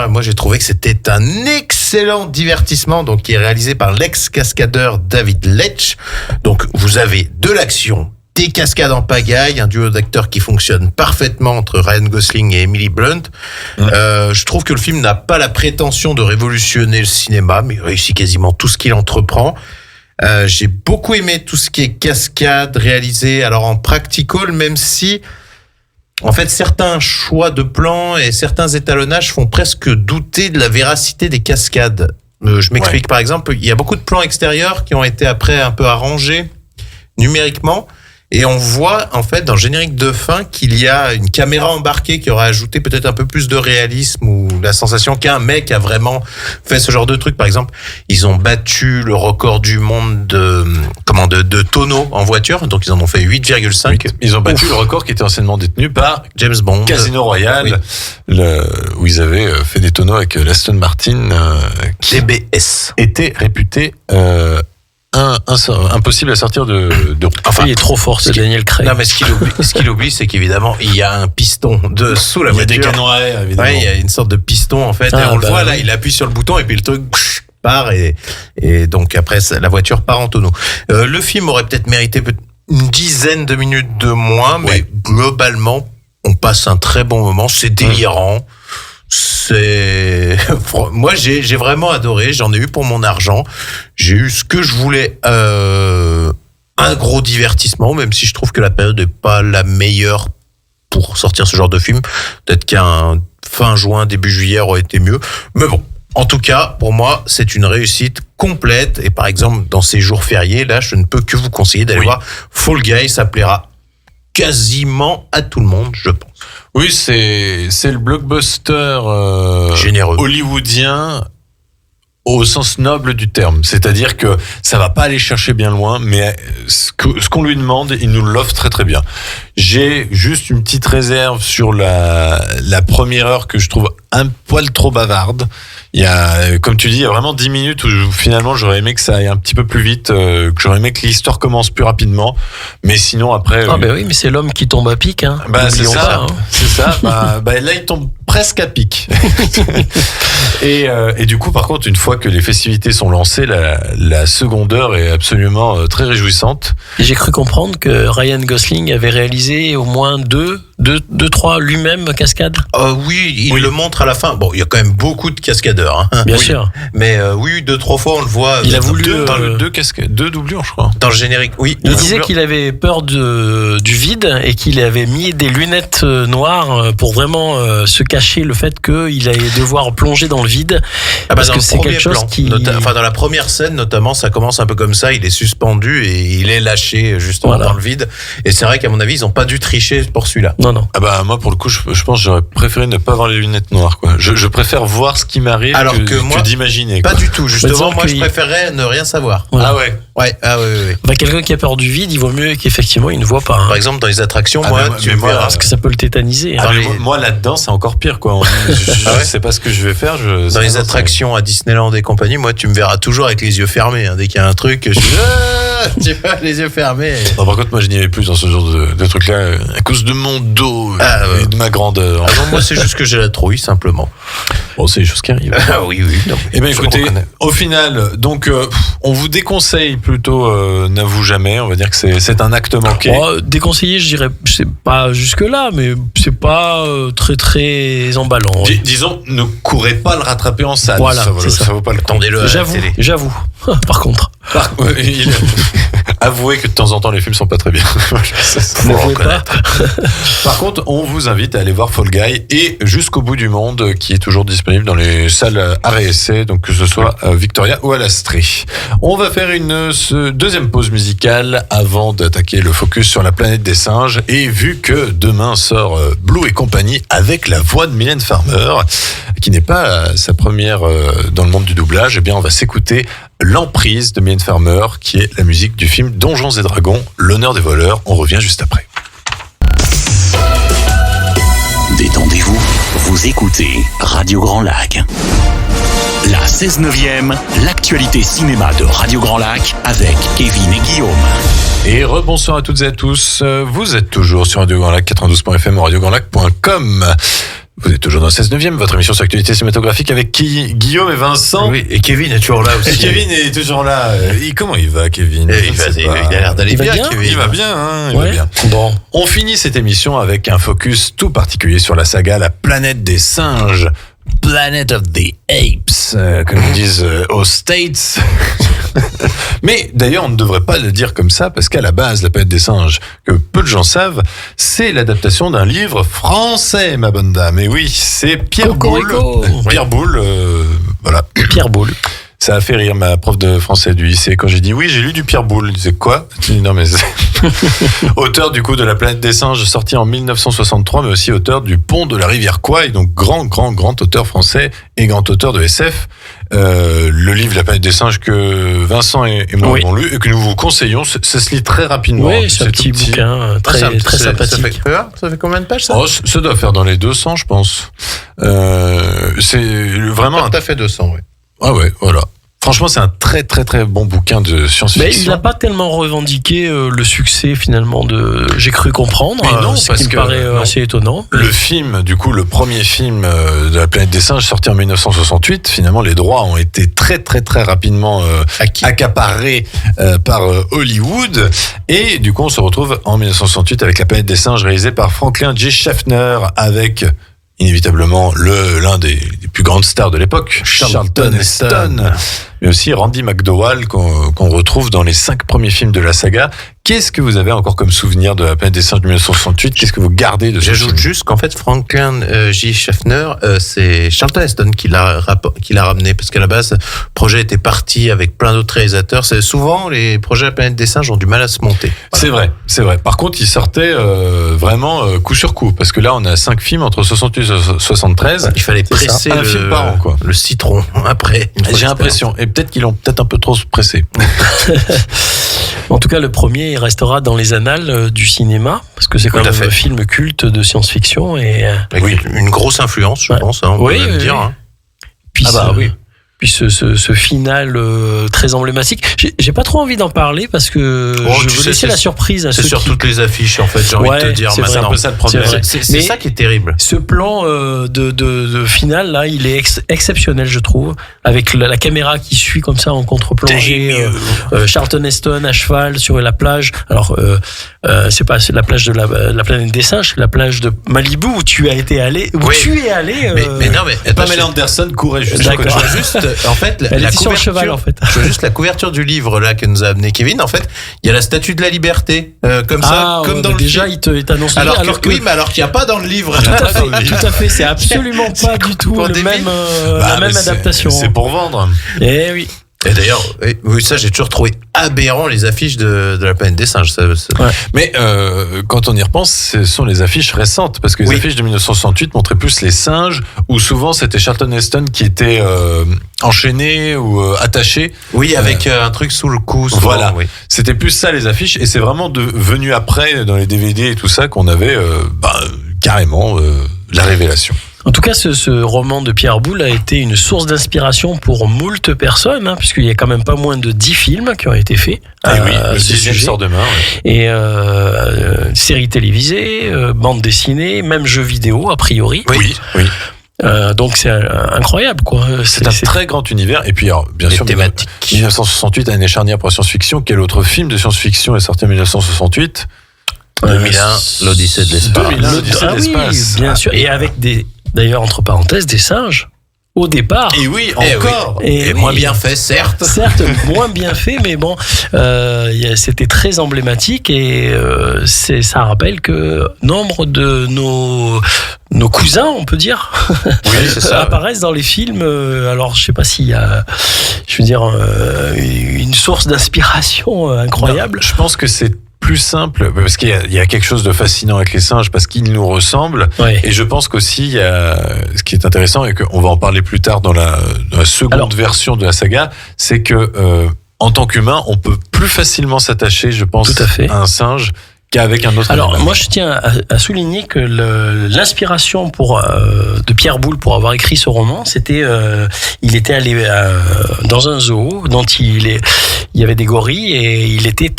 Moi, j'ai trouvé que c'était un excellent divertissement, donc, qui est réalisé par l'ex-cascadeur David Leitch. Donc, vous avez de l'action, des cascades en pagaille, un duo d'acteurs qui fonctionne parfaitement entre Ryan Gosling et Emily Blunt. Je trouve que le film n'a pas la prétention de révolutionner le cinéma, mais il réussit quasiment tout ce qu'il entreprend. J'ai beaucoup aimé tout ce qui est cascade réalisé alors en practical, même si en fait certains choix de plans et certains étalonnages font presque douter de la véracité des cascades. Je m'explique. Par exemple, il y a beaucoup de plans extérieurs qui ont été après un peu arrangés numériquement. Et on voit, en fait, dans le générique de fin, qu'il y a une caméra embarquée qui aurait ajouté peut-être un peu plus de réalisme, ou la sensation qu'un mec a vraiment fait ce genre de truc. Par exemple, ils ont battu le record du monde de tonneaux en voiture. Donc, ils en ont fait 8,5. Ils ont battu le record qui était anciennement détenu par James Bond. Casino Royale, où ils avaient fait des tonneaux avec l'Aston Martin, qui DBS. était réputé, impossible à sortir de route. Enfin, il est trop fort, c'est Daniel Craig. Non, mais ce qu'il oublie, c'est qu'évidemment, il y a un piston sous la voiture. Il y a des canons à air, évidemment. Ouais, il y a une sorte de piston, en fait. Et on le voit, là, il appuie sur le bouton et puis le truc part et donc après, la voiture part en tonneau. Le film aurait peut-être mérité une dizaine de minutes de moins, mais globalement, on passe un très bon moment. C'est délirant. Moi, j'ai vraiment adoré. J'en ai eu pour mon argent. J'ai eu ce que je voulais. Un gros divertissement, même si je trouve que la période n'est pas la meilleure pour sortir ce genre de film. Peut-être qu'un fin juin, début juillet aurait été mieux. Mais bon, en tout cas, pour moi, c'est une réussite complète. Et par exemple, dans ces jours fériés, là, je ne peux que vous conseiller d'aller voir Fall Guy. Ça plaira quasiment à tout le monde, je pense. Oui, c'est le blockbuster généreux hollywoodien au sens noble du terme. C'est-à-dire que ça va pas aller chercher bien loin, mais ce qu'on lui demande, il nous l'offre très très bien. J'ai juste une petite réserve sur la première heure que je trouve un poil trop bavarde. Il y a, comme tu dis, il y a vraiment 10 minutes où finalement j'aurais aimé que ça aille un petit peu plus vite, que j'aurais aimé que l'histoire commence plus rapidement. Mais sinon après. Oui, mais c'est l'homme qui tombe à pic, hein. C'est ça. C'est ça. Là, il tombe presque à pic. Et du coup, par contre, une fois que les festivités sont lancées, la seconde heure est absolument très réjouissante. Et j'ai cru comprendre que Ryan Gosling avait réalisé au moins 2 3 lui-même cascades. Oui, il le montre à la fin. Bon, il y a quand même beaucoup de cascadeurs. Hein. Bien sûr. Mais oui, 2-3 fois on le voit. Il a voulu deux doublures, je crois. Dans le générique, oui. Il disait qu'il avait peur du vide et qu'il avait mis des lunettes noires pour vraiment se cacher le fait qu'il allait devoir plonger dans le vide. Parce que c'est quelque chose qui... dans la première scène, notamment, ça commence un peu comme ça. Il est suspendu et il est lâché justement dans le vide. Et c'est vrai qu'à mon avis, ils n'ont pas dû tricher pour celui-là. Non. Ah bah moi, pour le coup, je pense que j'aurais préféré ne pas avoir les lunettes noires, quoi. Je préfère voir ce qui m'arrive que d'imaginer. Pas du tout. Justement, moi, je préférerais ne rien savoir. Voilà. Ah ouais. Ouais. Bah, quelqu'un qui a peur du vide, il vaut mieux qu'effectivement il ne voit pas. Hein. Par exemple, dans les attractions, tu verras parce que ça peut le tétaniser. Ah, moi là-dedans, c'est encore pire, quoi. Je sais pas ce que je vais faire. Dans les attractions à Disneyland et compagnie, moi, tu me verras toujours avec les yeux fermés. Hein. Dès qu'il y a un truc, je suis tu vois, les yeux fermés. Non, par contre, moi, je n'y vais plus dans ce genre de truc-là à cause de mon dos et de ma grandeur. Ah non, moi, c'est juste que j'ai la trouille, simplement. Bon, c'est des choses qui arrivent. Ah oui. Eh bien, écoutez, au final, donc, on vous déconseille plutôt N'avoue jamais. On va dire que c'est un acte manqué. Déconseillé, je dirais, c'est pas jusque-là, mais c'est pas très très emballant. Disons, ne courez pas le rattraper en salle. Voilà, ça vaut pas le coup. Attendez-le à la télé. J'avoue. Par contre. Avouez que de temps en temps, les films sont pas très bien. N'avouez pas. Par contre, on vous invite à aller voir Fall Guy et Jusqu'au bout du monde, qui est toujours disponible dans les salles arrêt essai, donc que ce soit à Victoria ou à l'Astrie. On va faire une deuxième pause musicale avant d'attaquer le focus sur la planète des singes. Et vu que demain sort Blue et compagnie avec la voix de Mylène Farmer, qui n'est pas sa première dans le monde du doublage, eh bien, on va s'écouter L'Emprise de Mylène Farmer, qui est la musique du film Donjons et Dragons, l'honneur des voleurs. On revient juste après. Détendez-vous, vous écoutez Radio Grand Lac. La 16/9e, l'actualité cinéma de Radio Grand Lac avec Kevin et Guillaume. Et rebonsoir à toutes et à tous. Vous êtes toujours sur Radio Grand Lac 92.fm ou radiograndlac.com. Vous êtes toujours dans 16/9e, votre émission sur l'actualité cinématographique avec Guillaume et Vincent. Oui, et Kevin est toujours là aussi. Et Kevin est toujours là. Comment il va, Kevin? Il a l'air d'aller bien, Kevin. Il va bien, hein, il va bien. Bon. On finit cette émission avec un focus tout particulier sur la saga La planète des singes. Planet of the Apes, comme ils disent aux States. Mais d'ailleurs, on ne devrait pas le dire comme ça, parce qu'à la base, La planète des singes, que peu de gens savent, c'est l'adaptation d'un livre français, ma bonne dame. Et oui, c'est Pierre Boulle. Pierre Boulle, voilà. Pierre Boulle. Ça a fait rire ma prof de français du lycée quand j'ai dit oui, j'ai lu du Pierre Boulle. Elle disait quoi? Non mais auteur du coup de La planète des singes, sorti en 1963, mais aussi auteur du Pont de la rivière Kwai, donc grand auteur français et grand auteur de SF. Le livre La planète des singes que Vincent et moi avons lu et que nous vous conseillons, ça se lit très rapidement. Oui, c'est un petit bouquin très sympathique. Ça fait combien de pages ça? Ça doit faire dans les 200, je pense. C'est vraiment. Tout à fait 200, oui. Ah ouais, voilà. Franchement, c'est un très très très bon bouquin de science-fiction. Mais il n'a pas tellement revendiqué le succès finalement de J'ai cru comprendre. Mais non, ce qui me paraît assez étonnant. Le film, du coup, le premier film de La planète des singes sorti en 1968, finalement, les droits ont été très très très rapidement accaparés par Hollywood. Et du coup, on se retrouve en 1968 avec La planète des singes réalisé par Franklin J. Schaffner avec inévitablement l'un des plus grandes stars de l'époque, Charlton Heston, mais aussi Randy McDowell qu'on retrouve dans les 5 premiers films de la saga. Qu'est-ce que vous avez encore comme souvenir de La planète des singes de 1968? Qu'est-ce que vous gardez de ce film? J'ajoute juste qu'en fait Franklin J. Schaffner, c'est Charlton Heston qui l'a ramené, parce qu'à la base le projet était parti avec plein d'autres réalisateurs. C'est souvent les projets de La planète des singes ont du mal à se monter. Voilà. C'est vrai. Par contre, il sortait vraiment coup sur coup, parce que là on a 5 films entre 68 et 73. Il fallait presser un film par an, quoi. Le citron après. J'ai l'impression, et peut-être qu'ils l'ont un peu trop pressé. En tout cas, le premier restera dans les annales du cinéma, parce que c'est quand même un film culte de science-fiction. Et avec une grosse influence, je pense, on peut même dire. Hein. Puis oui. Puis ce final très emblématique. J'ai pas trop envie d'en parler parce que je veux laisser la surprise à ceux qui... C'est sur toutes les affiches, en fait, j'ai envie de te dire. C'est un peu ça le problème. C'est ça qui est terrible. Ce plan de finale, là, il est exceptionnel, je trouve, avec la caméra qui suit comme ça en contre-plongée. Charlton Heston à cheval sur la plage. Alors, c'est pas la plage de la planète des singes, la plage de Malibu où tu es allé. Mais non, mais Pamela Anderson courait juste à côté. En fait, elle était sur le cheval, en fait. Je vois juste la couverture du livre là que nous a amené Kevin. En fait, il y a la statue de la liberté, comme ça, comme dans le déjà, film. il t'annonce. Alors qu'il n'y a pas dans le livre. Tout à fait. C'est absolument pas du tout la même adaptation. C'est pour vendre. Eh oui. Et d'ailleurs, oui, ça, j'ai toujours trouvé aberrant les affiches de la planète des singes. Ouais. Mais quand on y repense, ce sont les affiches récentes, parce que les affiches de 1968 montraient plus les singes, où souvent c'était Charlton Heston qui était enchaîné ou attaché. Oui, avec un truc sous le cou. Souvent, voilà, c'était plus ça les affiches, et c'est vraiment venu après, dans les DVD et tout ça, qu'on avait carrément la révélation. En tout cas, ce roman de Pierre Boulle a été une source d'inspiration pour moult personnes, puisqu'il y a quand même pas moins de 10 films qui ont été faits. Le 10e sort demain. Ouais. Et séries télévisées, bandes dessinées, même jeux vidéo, a priori. Oui. Donc c'est incroyable, quoi. C'est un très grand univers. Et puis, alors, bien sûr, 1968, année charnière pour la science-fiction. Quel autre film de science-fiction est sorti en 1968 2001, l'Odyssée de l'espace. 2001, l'Odyssée de l'espace. Oui, bien sûr. Et avec d'ailleurs, entre parenthèses, des singes. Au départ. Et oui, encore. Et moins bien fait, certes. Certes, moins bien fait, mais bon, c'était très emblématique et ça rappelle que nombre de nos cousins, on peut dire, apparaissent dans les films. Alors, je sais pas s'il y a, une source d'inspiration incroyable. Non, je pense que c'est plus simple, parce qu'il y a quelque chose de fascinant avec les singes, parce qu'ils nous ressemblent. Ouais. Et je pense qu'aussi, ce qui est intéressant, et qu'on va en parler plus tard dans la seconde version de la saga, c'est que en tant qu'humain, on peut plus facilement s'attacher, je pense, à un singe qu'avec un autre animal. Moi, je tiens à souligner que l'inspiration de Pierre Boulle pour avoir écrit ce roman, c'était, il était allé dans un zoo dont il y avait des gorilles et il était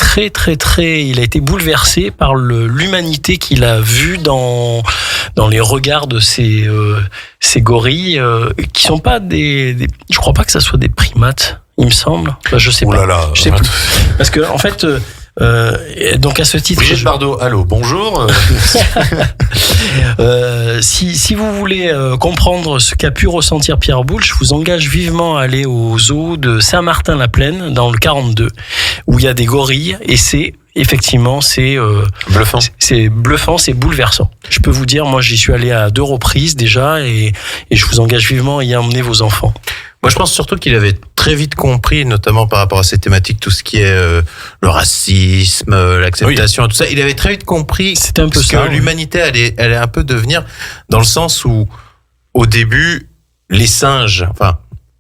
il a été bouleversé par l'humanité qu'il a vue dans les regards de ces gorilles qui sont pas je crois pas que ça soit des primates, il me semble. Je sais pas. Je sais plus. Parce que en fait. Donc à ce titre, Brigitte Bardot, allô, bonjour. Si vous voulez comprendre ce qu'a pu ressentir Pierre Boulle, je vous engage vivement à aller au zoo de Saint-Martin-la-Plaine dans le 42, où il y a des gorilles et c'est bluffant. C'est bluffant, c'est bouleversant. Je peux vous dire, moi j'y suis allé à 2 reprises déjà et je vous engage vivement à y emmener vos enfants. Moi, je pense surtout qu'il avait très vite compris, notamment par rapport à ces thématiques, tout ce qui est le racisme, l'acceptation, tout ça. Il avait très vite compris que l'humanité allait un peu devenir, dans le sens où, au début, les singes,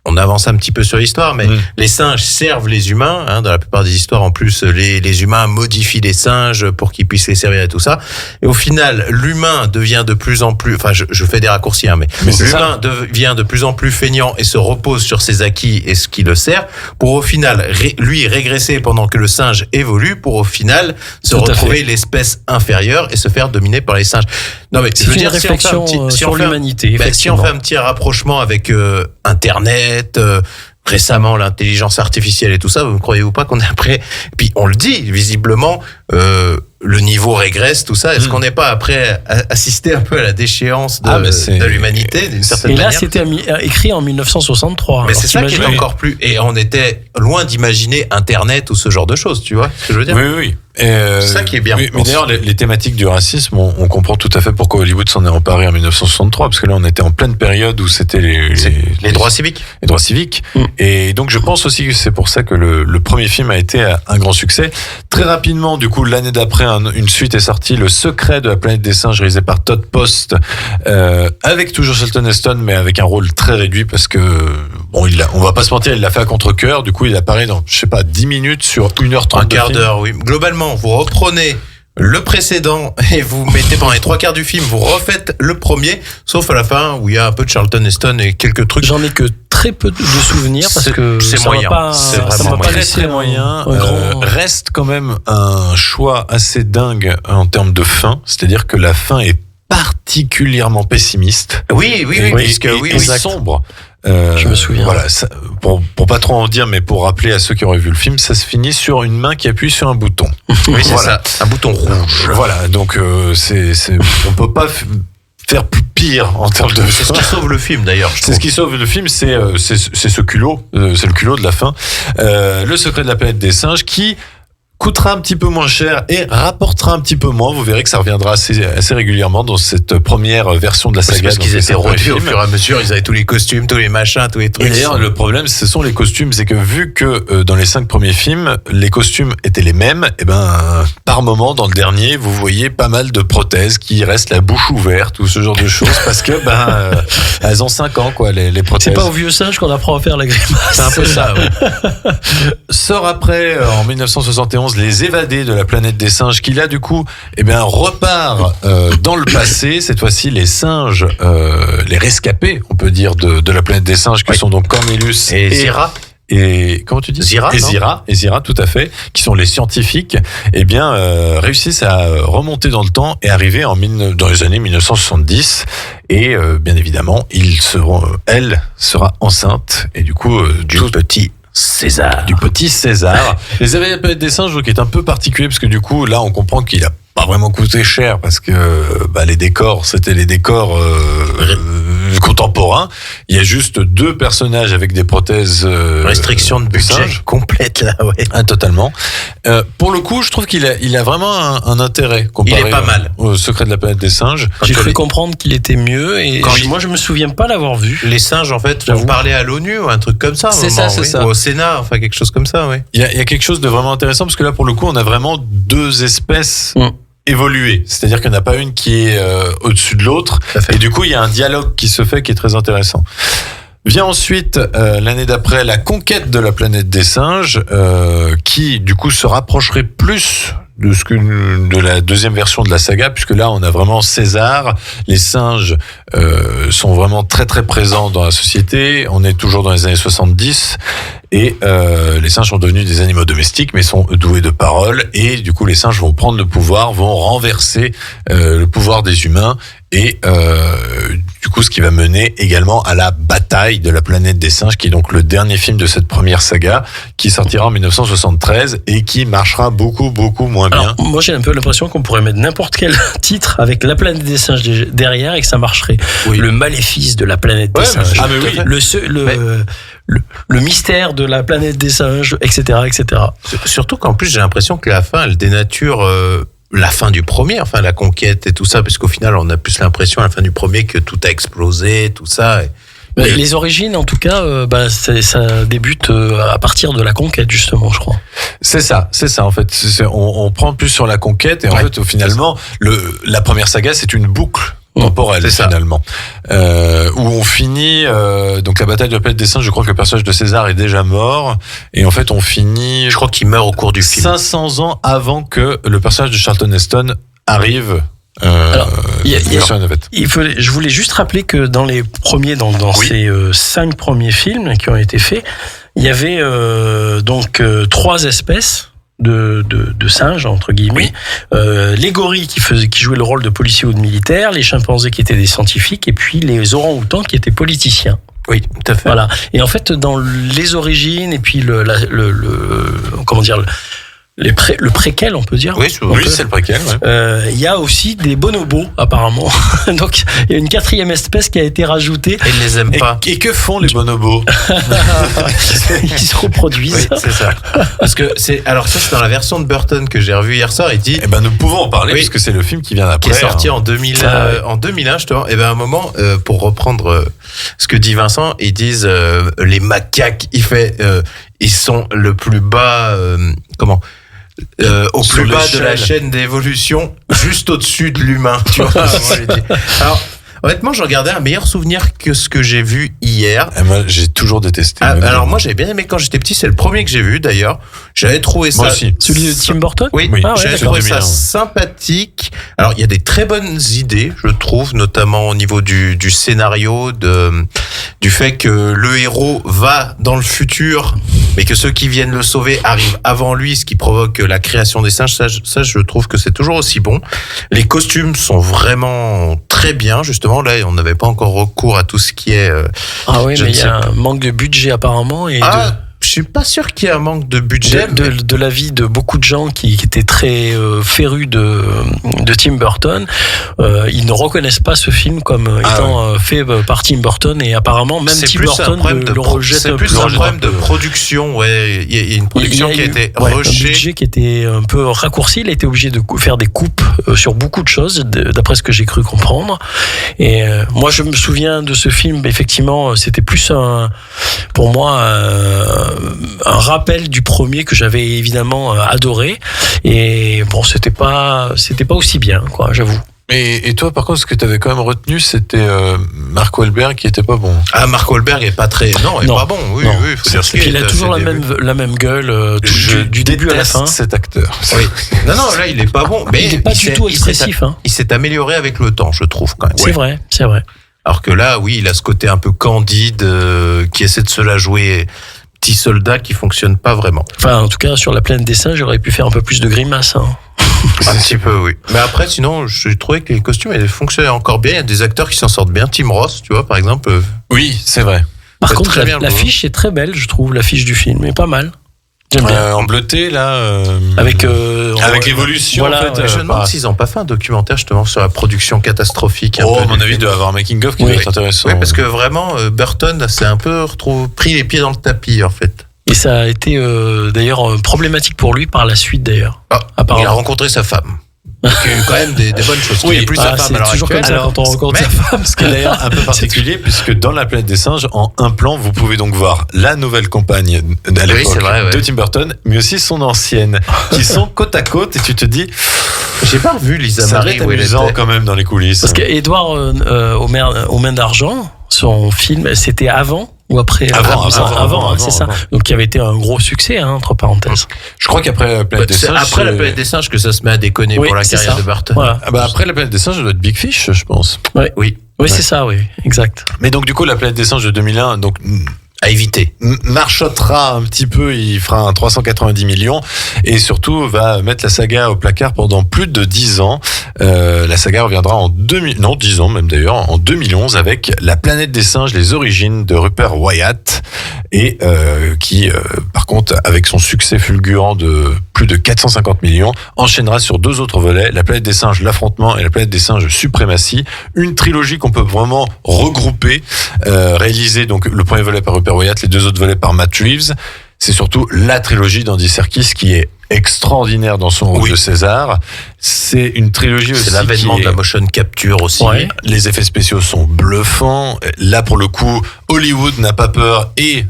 on avance un petit peu sur l'histoire, mais les singes servent les humains. Dans la plupart des histoires, en plus, les humains modifient les singes pour qu'ils puissent les servir et tout ça. Et au final, l'humain devient de plus en plus... je fais des raccourcis, mais l'humain devient de plus en plus feignant et se repose sur ses acquis et ce qui le sert, pour au final, lui, régresser pendant que le singe évolue, pour au final se retrouver l'espèce inférieure et se faire dominer par les singes. Non, mais c'est une réflexion sur l'humanité. Si on fait un petit rapprochement avec Internet, récemment l'intelligence artificielle et tout ça, vous ne croyez-vous pas qu'on est après? Et puis on le dit visiblement, le niveau régresse, tout ça. Est-ce qu'on n'est pas après assister un peu à la déchéance de l'humanité d'une certaine manière? Et là, c'était écrit en 1963. Mais c'est ça qui est encore plus. Et on était loin d'imaginer Internet ou ce genre de choses, tu vois ce que je veux dire? Oui. C'est ça qui est bien. Mais d'ailleurs, les thématiques du racisme, on comprend tout à fait pourquoi Hollywood s'en est emparé en 1963, parce que là, on était en pleine période où c'était les droits civiques. Les droits civiques. Et donc, je pense aussi que c'est pour ça que le premier film a été un grand succès. Très rapidement, du coup, l'année d'après, une suite est sortie, Le Secret de la planète des singes, réalisé par Todd Post, avec toujours Charlton Heston, mais avec un rôle très réduit, parce que, on va pas se mentir, il l'a fait à contre-cœur. Du coup, il apparaît dans, 10 minutes sur 1h30. Un quart d'heure, oui. Globalement, vous reprenez le précédent et vous mettez pendant les 3/4 du film, vous refaites le premier, sauf à la fin où il y a un peu de Charlton Heston et quelques trucs. J'en ai que très peu de souvenirs parce que c'est ça moyen. m'a pas, C'est ça vraiment m'a pas moyen. laissé Très moyen. un grand- Reste quand même un choix assez dingue en termes de fin. C'est-à-dire que la fin est particulièrement pessimiste. Oui, puisque et sombre. Je me souviens. Voilà, ça, pour pas trop en dire, mais pour rappeler à ceux qui auraient vu le film, ça se finit sur une main qui appuie sur un bouton. Oui, c'est Voilà. ça, un bouton rouge. Voilà, donc on peut pas faire plus pire en termes de. C'est ce qui sauve le film d'ailleurs. C'est ce qui sauve le film, c'est ce culot, c'est le culot de la fin. Le secret de la planète des singes qui coûtera un petit peu moins cher et rapportera un petit peu moins. Vous verrez que ça reviendra assez régulièrement dans cette première version de la saga. Parce qu'ils donc, étaient rodés au fur et à mesure, ils avaient tous les costumes, tous les machins, tous les trucs. Et d'ailleurs, le problème, ce sont les costumes. C'est que vu que dans les 5 premiers films, les costumes étaient les mêmes, et par moment, dans le dernier, vous voyez pas mal de prothèses qui restent la bouche ouverte ou ce genre de choses parce que elles ont 5 ans, quoi, les prothèses. C'est pas au vieux singe qu'on apprend à faire la grimace. C'est un peu ça, oui. Sort après, en 1971, Les Évadés de la planète des singes, qui là, du coup, repart dans le passé. Cette fois-ci, les singes, les rescapés, on peut dire, de la planète des singes, qui sont donc Cornelius et Zira. Et comment tu dis Zira, Zira, tout à fait, qui sont les scientifiques, réussissent à remonter dans le temps et arriver dans les années 1970. Et bien évidemment, elle sera enceinte et du coup du petit César. Les Évadés de la planète des singes, qui est un peu particulier parce que du coup, là, on comprend qu'il a pas vraiment coûté cher parce que les décors, c'était les décors contemporains. Il y a juste 2 personnages avec des prothèses. Restriction de budget complète là, ouais. Ah, totalement. Pour le coup, je trouve qu'il a vraiment un intérêt comparé il est pas mal. Au Secret de la planète des singes. J'ai cru comprendre qu'il était mieux et moi je me souviens pas l'avoir vu. Les singes en fait vont parler à l'ONU ou un truc comme ça. C'est ça. Ou au Sénat, enfin quelque chose comme ça, oui. Il y a quelque chose de vraiment intéressant parce que là pour le coup on a vraiment 2 espèces évoluées. C'est-à-dire qu'il n'y en a pas une qui est au-dessus de l'autre et du coup il y a un dialogue qui se fait qui est très intéressant. Vient ensuite, l'année d'après, La Conquête de la planète des singes, qui du coup se rapprocherait plus de la deuxième version de la saga, puisque là on a vraiment César. Les singes sont vraiment très très présents dans la société. On est toujours dans les années 70 et les singes sont devenus des animaux domestiques mais sont doués de parole et du coup les singes vont prendre le pouvoir, vont renverser le pouvoir des humains et du coup ce qui va mener également à la bataille de la planète des singes, qui est donc le dernier film de cette première saga, qui sortira en 1973 et qui marchera beaucoup moins bien. Alors, moi j'ai un peu l'impression qu'on pourrait mettre n'importe quel titre avec la planète des singes derrière et que ça marcherait. Oui. Le maléfice de la planète des singes. Ah mais oui. Le mystère de la planète des singes, etc. Surtout qu'en plus j'ai l'impression que la fin elle dénature la fin du premier, enfin la conquête et tout ça, parce qu'au final on a plus l'impression à la fin du premier que tout a explosé, tout ça. Les origines, en tout cas, ça débute à partir de la conquête, justement, je crois. C'est ça. En fait, on prend plus sur la conquête et en fait, finalement, la première saga, c'est une boucle temporelle finalement, où on finit donc la bataille de la planète des singes. Je crois que le personnage de César est déjà mort et en fait on finit. Je crois qu'il meurt au cours du film. 500 ans avant que le personnage de Charlton Heston arrive. Je voulais juste rappeler que dans les premiers, dans ces 5 premiers films qui ont été faits, il y avait donc 3 espèces de singes entre guillemets, les gorilles qui jouaient le rôle de policiers ou de militaires, les chimpanzés qui étaient des scientifiques et puis les orang-outans qui étaient politiciens. Oui, tout à fait. Voilà. Et en fait, dans les origines et puis le préquel, on peut dire. Oui, c'est le préquel. Il y a aussi des bonobos, apparemment. Donc, il y a une 4e espèce qui a été rajoutée. Et ils ne les aiment pas. Et que font les bonobos? Ils se reproduisent. Oui, c'est ça. Parce que c'est dans la version de Burton que j'ai revue hier soir. Il dit. Nous pouvons en parler puisque c'est le film qui vient d'après. Qui est sorti en 2001, justement. Et à un moment, pour reprendre ce que dit Vincent, ils disent les macaques. Ils sont le plus bas. Au plus bas de la chaîne d'évolution, juste au-dessus de l'humain, tu vois. Alors, Honnêtement, j'en gardais un meilleur souvenir que ce que j'ai vu hier. Et moi, j'ai toujours détesté. Alors moi, j'avais bien aimé quand j'étais petit. C'est le premier que j'ai vu d'ailleurs. J'avais trouvé ça. Moi aussi. Celui de Tim Burton? Oui, j'avais trouvé ça sympathique. Alors, il y a des très bonnes idées, je trouve, notamment au niveau du scénario, du fait que le héros va dans le futur, mais que ceux qui viennent le sauver arrivent avant lui, ce qui provoque la création des singes. Ça, je trouve que c'est toujours aussi bon. Les costumes sont vraiment très bien, justement. Là, on n'avait pas encore recours à tout ce qui est... Ah oui, mais il y a un manque de budget apparemment. Et je suis pas sûr qu'il y ait un manque de budget. De l'avis de beaucoup de gens qui étaient très férus de Tim Burton, ils ne reconnaissent pas ce film comme étant fait par Tim Burton, et apparemment même Tim Burton le rejette. C'est plus un problème de production. Ouais, il y a une production qui a été rushée. Un budget qui était un peu raccourci. Il a été obligé de faire des coupes sur beaucoup de choses, d'après ce que j'ai cru comprendre. Et moi, je me souviens de ce film. Effectivement, c'était plus pour moi un rappel du premier que j'avais évidemment adoré. Et bon, c'était pas aussi bien, quoi, j'avoue. Et toi, par contre, ce que tu avais quand même retenu, c'était Mark Wahlberg qui était pas bon. Ah, Mark Wahlberg est pas très... Non, il est pas bon. Oui, non. oui. Faut dire ce qu'il il a toujours la même gueule du début à la fin. Cet acteur. Oui. Non, là, il est pas bon. Mais il est pas du tout expressif. Il s'est amélioré avec le temps, je trouve, quand même. C'est vrai, c'est vrai. Alors que là, oui, il a ce côté un peu candide, qui essaie de se la jouer petit soldat qui fonctionne pas vraiment. Enfin, en tout cas, sur la planète des singes, j'aurais pu faire un peu plus de grimaces. Un petit peu, oui. Mais après, sinon, j'ai trouvé que les costumes ils fonctionnaient encore bien. Il y a des acteurs qui s'en sortent bien. Tim Roth, tu vois, par exemple. Oui, c'est vrai. Par contre, l'affiche est très belle, je trouve. L'affiche du film est pas mal. J'aime bien. En bleuté, là. Avec l'évolution, voilà, en fait. Je me demande s'ils n'ont pas fait un documentaire, justement, sur la production catastrophique. À mon avis, il doit y avoir un making-of qui doit être intéressant. Oui, parce que vraiment, Burton s'est un peu pris les pieds dans le tapis, en fait. Et ça a été d'ailleurs problématique pour lui par la suite, d'ailleurs. Il a rencontré sa femme. Donc, il y a eu quand même des bonnes choses. Oui, il plus sa femme. C'est toujours comme ça quand on rencontre sa femme. Ce qui est d'ailleurs un peu particulier, puisque dans La Planète des Singes, en un plan, vous pouvez donc voir la nouvelle compagne à l'époque de Tim Burton, mais aussi son ancienne, qui sont côte à côte, et tu te dis... J'ai pas revu Lisa Marie. Ça va être amusant quand même dans les coulisses. Parce qu'Edouard aux mains d'argent, son film, c'était avant ou après? Avant, c'est ça. Donc, qui avait été un gros succès, entre parenthèses. Je crois qu'après La Planète des Singes. C'est après La Planète des Singes que ça se met à déconner pour la carrière de Burton. Voilà. Après La Planète des Singes, ça doit être Big Fish, je pense. Oui, c'est ça, oui, exact. Mais donc, du coup, La Planète des Singes de 2001, donc. À éviter. Marchottera un petit peu, il fera un 390 millions et surtout va mettre la saga au placard pendant plus de 10 ans. La saga reviendra en 10 ans même d'ailleurs, en 2011 avec La Planète des Singes, les origines de Rupert Wyatt et qui, par contre, avec son succès fulgurant de plus de 450 millions, enchaînera sur 2 autres volets, La Planète des Singes, l'affrontement et La Planète des Singes, suprématie. Une trilogie qu'on peut vraiment regrouper, réalisée donc le premier volet par Rupert Wyatt, les 2 autres volets par Matt Reeves. C'est surtout la trilogie d'Andy Serkis qui est extraordinaire dans son rôle de César. C'est une trilogie aussi. C'est l'avènement de la motion capture aussi. Ouais. Les effets spéciaux sont bluffants. Là, pour le coup, Hollywood n'a pas peur et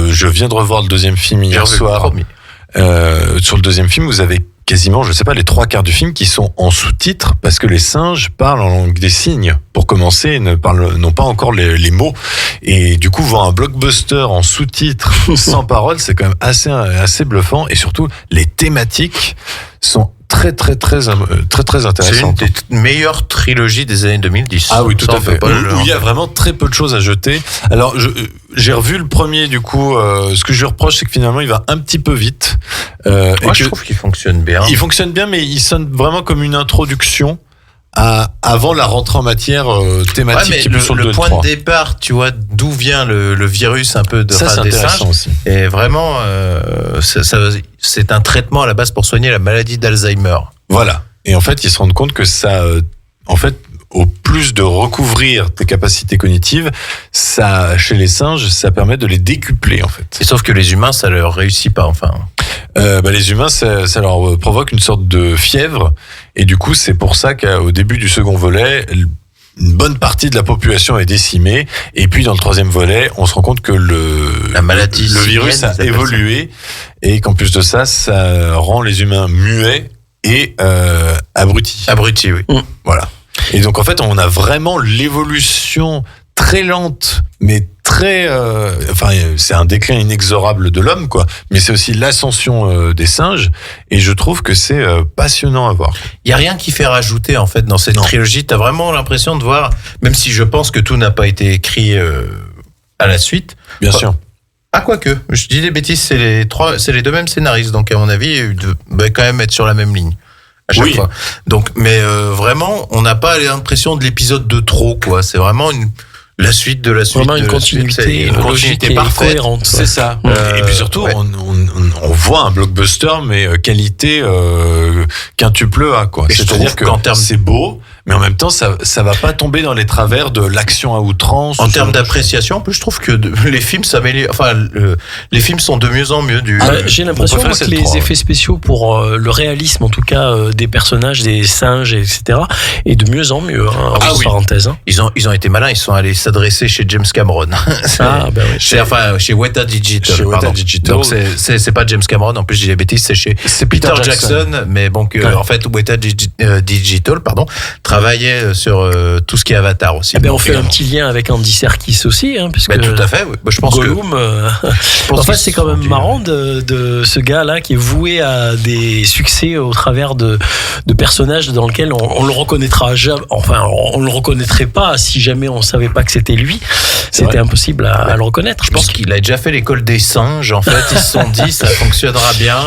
je viens de revoir le deuxième film hier soir. Sur le deuxième film, vous avez quasiment, je sais pas, les 3/4 du film qui sont en sous-titres parce que les singes parlent en langue des signes pour commencer, n'ont pas encore les mots. Et du coup, voir un blockbuster en sous-titres sans paroles, c'est quand même assez bluffant. Et surtout, les thématiques sont très intéressant. C'est une des meilleures trilogies des années 2010. Ah oui, tout à fait. Où il y a vraiment très peu de choses à jeter. Alors, j'ai revu le premier, du coup, ce que je lui reproche, c'est que finalement, il va un petit peu vite. Moi, je trouve qu'il fonctionne bien. Il fonctionne bien, mais il sonne vraiment comme une introduction avant la rentrée en matière thématique qui est plus sur le point de départ, tu vois, d'où vient le virus un peu de ça, c'est intéressant aussi. Et vraiment, c'est un traitement à la base pour soigner la maladie d'Alzheimer. Voilà. Et en fait, ils se rendent compte que ça, au plus de recouvrir tes capacités cognitives, ça, chez les singes, ça permet de les décupler, en fait. Et sauf que les humains, ça leur réussit pas, enfin. Les humains, ça leur provoque une sorte de fièvre. Et du coup, c'est pour ça qu'au début du second volet, une bonne partie de la population est décimée. Et puis, dans le troisième volet, on se rend compte que la maladie, le virus a évolué. Et qu'en plus de ça, ça rend les humains muets et abrutis. Abrutis, oui. Voilà. Et donc en fait, on a vraiment l'évolution très lente, mais très, c'est un déclin inexorable de l'homme, quoi. Mais c'est aussi l'ascension des singes, et je trouve que c'est passionnant à voir. Il y a rien qui fait rajouter en fait dans cette trilogie. T'as vraiment l'impression de voir, même si je pense que tout n'a pas été écrit à la suite. Bien sûr. Ah, quoique, je dis des bêtises, c'est les deux mêmes scénaristes, donc à mon avis, ils devaient quand même être sur la même ligne. À chaque fois. Donc, mais vraiment, on n'a pas l'impression de l'épisode de trop, quoi. C'est vraiment la suite de la suite. Vraiment une continuité, une continuité parfaite. Cohérente. C'est ça. Et puis surtout, on voit un blockbuster, mais qualité quintuple A, quoi. C'est-à-dire que c'est beau, mais en même temps, ça va pas tomber dans les travers de l'action à outrance. En termes d'appréciation, en plus, je trouve que les films s'améliorent. Enfin, les films sont de mieux en mieux. J'ai l'impression que les effets spéciaux pour le réalisme, en tout cas, des personnages, des singes, etc., est de mieux en mieux. Parenthèse. Hein. Ils ont été malins. Ils sont allés s'adresser chez James Cameron. Chez Weta Digital. Donc c'est pas James Cameron. En plus, j'ai des bêtises. C'est Peter Jackson. Mais bon, en fait, Weta Digital, travaillait sur tout ce qui est Avatar aussi. On fait un petit lien avec Andy Serkis aussi, hein, parce que tout à fait. Je pense Gollum, en fait, c'est quand même marrant de ce gars-là qui est voué à des succès au travers de personnages dans lesquels on le reconnaîtra jamais. Enfin, on le reconnaîtrait pas si jamais on savait pas que c'était lui. C'était impossible à le reconnaître. Je pense qu'il a déjà fait l'école des singes. En fait, ils se sont dit ça fonctionnera bien.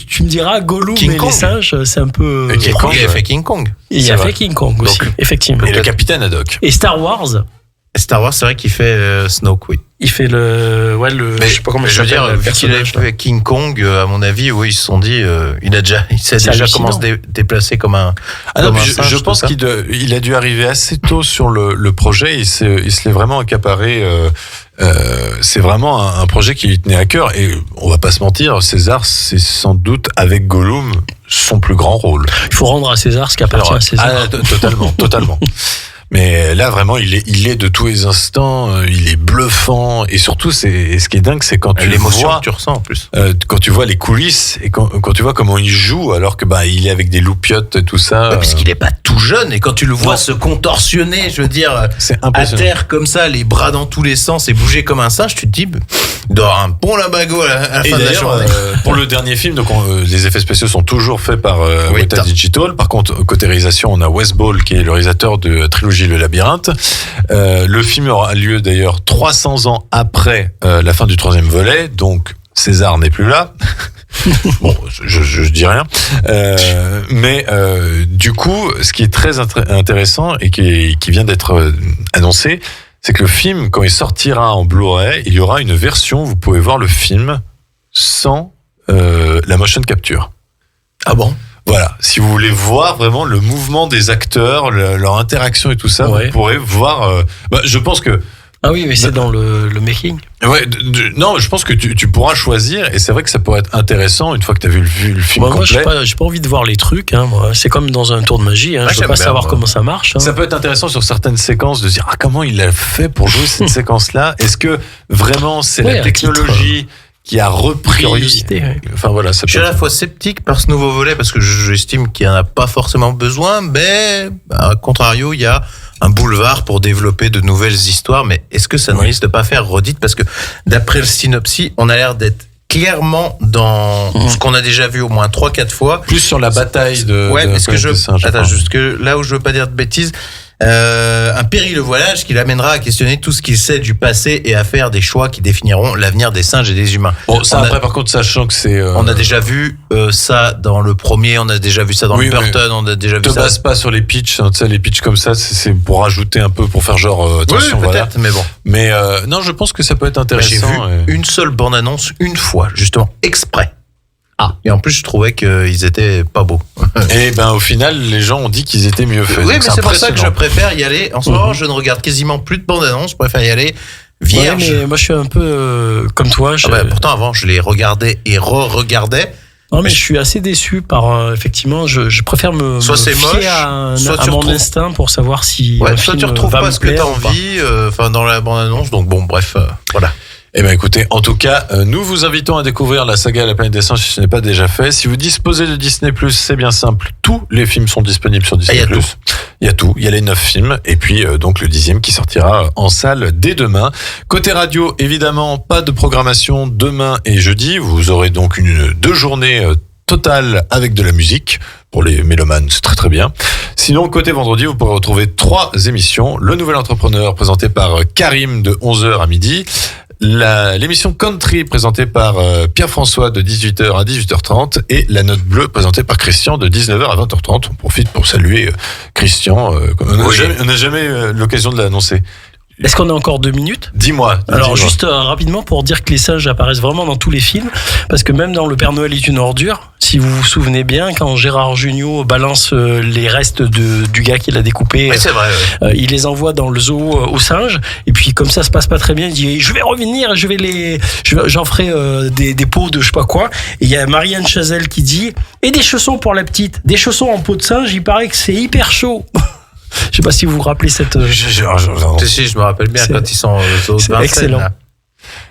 Tu me diras, Gollum et les singes, c'est un peu. Il a fait King Kong. Il a fait King Kong aussi, effectivement. Et le capitaine Haddock. Et Star Wars, c'est vrai qu'il fait Snoke, oui. Il fait je sais pas comment je veux dire, vu qu'il a fait King Kong, à mon avis, oui, ils se sont dit, il s'est déjà commencé à se déplacer comme un. Singe, je pense qu'il a dû arriver assez tôt sur le projet. Il se l'est vraiment accaparé. C'est vraiment un projet qui lui tenait à cœur. Et on va pas se mentir, César, c'est sans doute avec Gollum son plus grand rôle. Il faut rendre à César ce qui appartient à César. Totalement. Mais là, vraiment, il est de tous les instants, il est bluffant. Et surtout, ce qui est dingue, c'est quand tu l'émotion vois, que tu ressens en plus. Quand tu vois les coulisses et quand tu vois comment il joue, alors que il est avec des loupiottes et tout ça. Parce qu'il est pas tout jeune, et quand tu le vois se contorsionner, je veux dire, à terre comme ça, les bras dans tous les sens et bouger comme un singe, tu te dis, il doit avoir un bon labago à la fin de la journée. Pour le dernier film, donc les effets spéciaux sont toujours faits par Weta Digital. Par contre, côté réalisation, on a Wes Ball qui est le réalisateur de la trilogie Le Labyrinthe. Le film aura lieu d'ailleurs 300 ans après la fin du 3e volet, donc César n'est plus là. Bon, je dis rien. Mais du coup, ce qui est très intéressant et qui vient d'être annoncé, c'est que le film, quand il sortira en Blu-ray, il y aura une version, vous pouvez voir le film sans la motion capture. Ah bon ? Voilà, si vous voulez voir vraiment le mouvement des acteurs, leur interaction et tout ça, vous pourrez voir. Je pense que. Ah oui, mais c'est dans le making. Ouais, non, je pense que tu pourras choisir, et c'est vrai que ça pourrait être intéressant une fois que tu as vu le film complet. Moi, j'ai pas envie de voir les trucs. Hein, moi. C'est comme dans un tour de magie. Hein, je veux pas savoir comment ça marche. Hein. Ça peut être intéressant sur certaines séquences de se dire comment il a fait pour jouer cette séquence-là. Est-ce que vraiment c'est la technologie qui a repris curiosité. Enfin voilà, je suis à la fois sceptique par ce nouveau volet parce que j'estime qu'il n'y en a pas forcément besoin, mais à contrario, il y a un boulevard pour développer de nouvelles histoires. Mais est-ce que ça ne risque de pas faire redite, parce que d'après le synopsis, on a l'air d'être clairement dans ce qu'on a déjà vu au moins 3-4 fois. Plus sur la bataille de. Ouais, parce que jusque là où je veux pas dire de bêtises. Un péril de voyage qui l'amènera à questionner tout ce qu'il sait du passé et à faire des choix qui définiront l'avenir des singes et des humains. Bon, ça après, par contre, sachant que c'est. On a déjà vu ça dans le premier, on a déjà vu ça dans le Burton, on a déjà vu ça. Ne te base pas sur les pitchs, tu sais, les pitchs comme ça, c'est pour rajouter un peu, pour faire genre attention, peut-être, mais bon. Mais non, je pense que ça peut être intéressant. J'ai vu une seule bande-annonce une fois, justement, exprès. Et en plus, je trouvais qu'ils étaient pas beaux. Et au final, les gens ont dit qu'ils étaient mieux faits. Oui, mais c'est pour ça que je préfère y aller. En ce moment, je ne regarde quasiment plus de bandes-annonces. Je préfère y aller vierge. Ouais, mais moi, je suis un peu comme toi. Pourtant, avant, je les regardais et re-regardais. Non, mais je suis assez déçu par effectivement. Je préfère me fier à mon instinct pour savoir si. Soit tu retrouves pas ce que tu as envie, dans la bande-annonce. Donc bon, bref, voilà. Eh bien écoutez, en tout cas, nous vous invitons à découvrir la saga La Planète des Singes si ce n'est pas déjà fait. Si vous disposez de Disney+, c'est bien simple. Tous les films sont disponibles sur Disney+. Il y a tout. Il y a les 9 films et puis donc le 10e qui sortira en salle dès demain. Côté radio, évidemment, pas de programmation demain et jeudi. Vous aurez donc 2 journées totales avec de la musique. Pour les mélomanes, c'est très très bien. Sinon, côté vendredi, vous pourrez retrouver 3 émissions. Le Nouvel Entrepreneur présenté par Karim de 11h à midi. L'émission Country présentée par Pierre-François de 18h à 18h30 et la Note Bleue présentée par Christian de 19h à 20h30. On profite pour saluer Christian. On n'a jamais l'occasion de l'annoncer. Est-ce qu'on a encore 2 minutes ? Dis-moi. Alors juste rapidement pour dire que les singes apparaissent vraiment dans tous les films, parce que même dans Le Père Noël est une ordure, si vous vous souvenez bien, quand Gérard Jugnot balance les restes du gars qu'il a découpé, oui, c'est vrai, il les envoie dans le zoo aux singes, et puis comme ça se passe pas très bien, il dit je vais revenir, j'en ferai des pots de je sais pas quoi, et il y a Marianne Chazelle qui dit et des chaussons pour la petite, des chaussons en peau de singe, il paraît que c'est hyper chaud. Je sais pas si vous vous rappelez cette. Si, je me rappelle bien quand ils sont au c'est excellent. Là.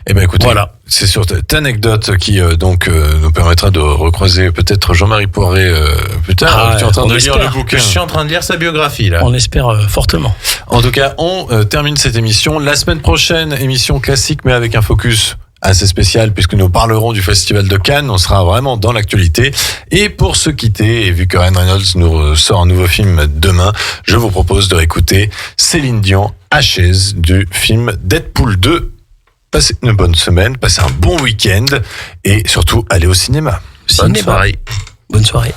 Eh ben écoutez, voilà. C'est sur cette anecdote qui nous permettra de recroiser peut-être Jean-Marie Poiré plus tard. Tu es en train de lire le bouquin. Je suis en train de lire sa biographie là. On espère fortement. En tout cas, on termine cette émission. La semaine prochaine, émission classique mais avec un focus assez spécial puisque nous parlerons du Festival de Cannes. On sera vraiment dans l'actualité. Et pour se quitter, et vu que Ryan Reynolds nous sort un nouveau film demain, je vous propose de réécouter Céline Dion, Ashes, du film Deadpool 2. Passez une bonne semaine, passez un bon week-end et surtout allez au cinéma. Bonne soirée. Bonne soirée.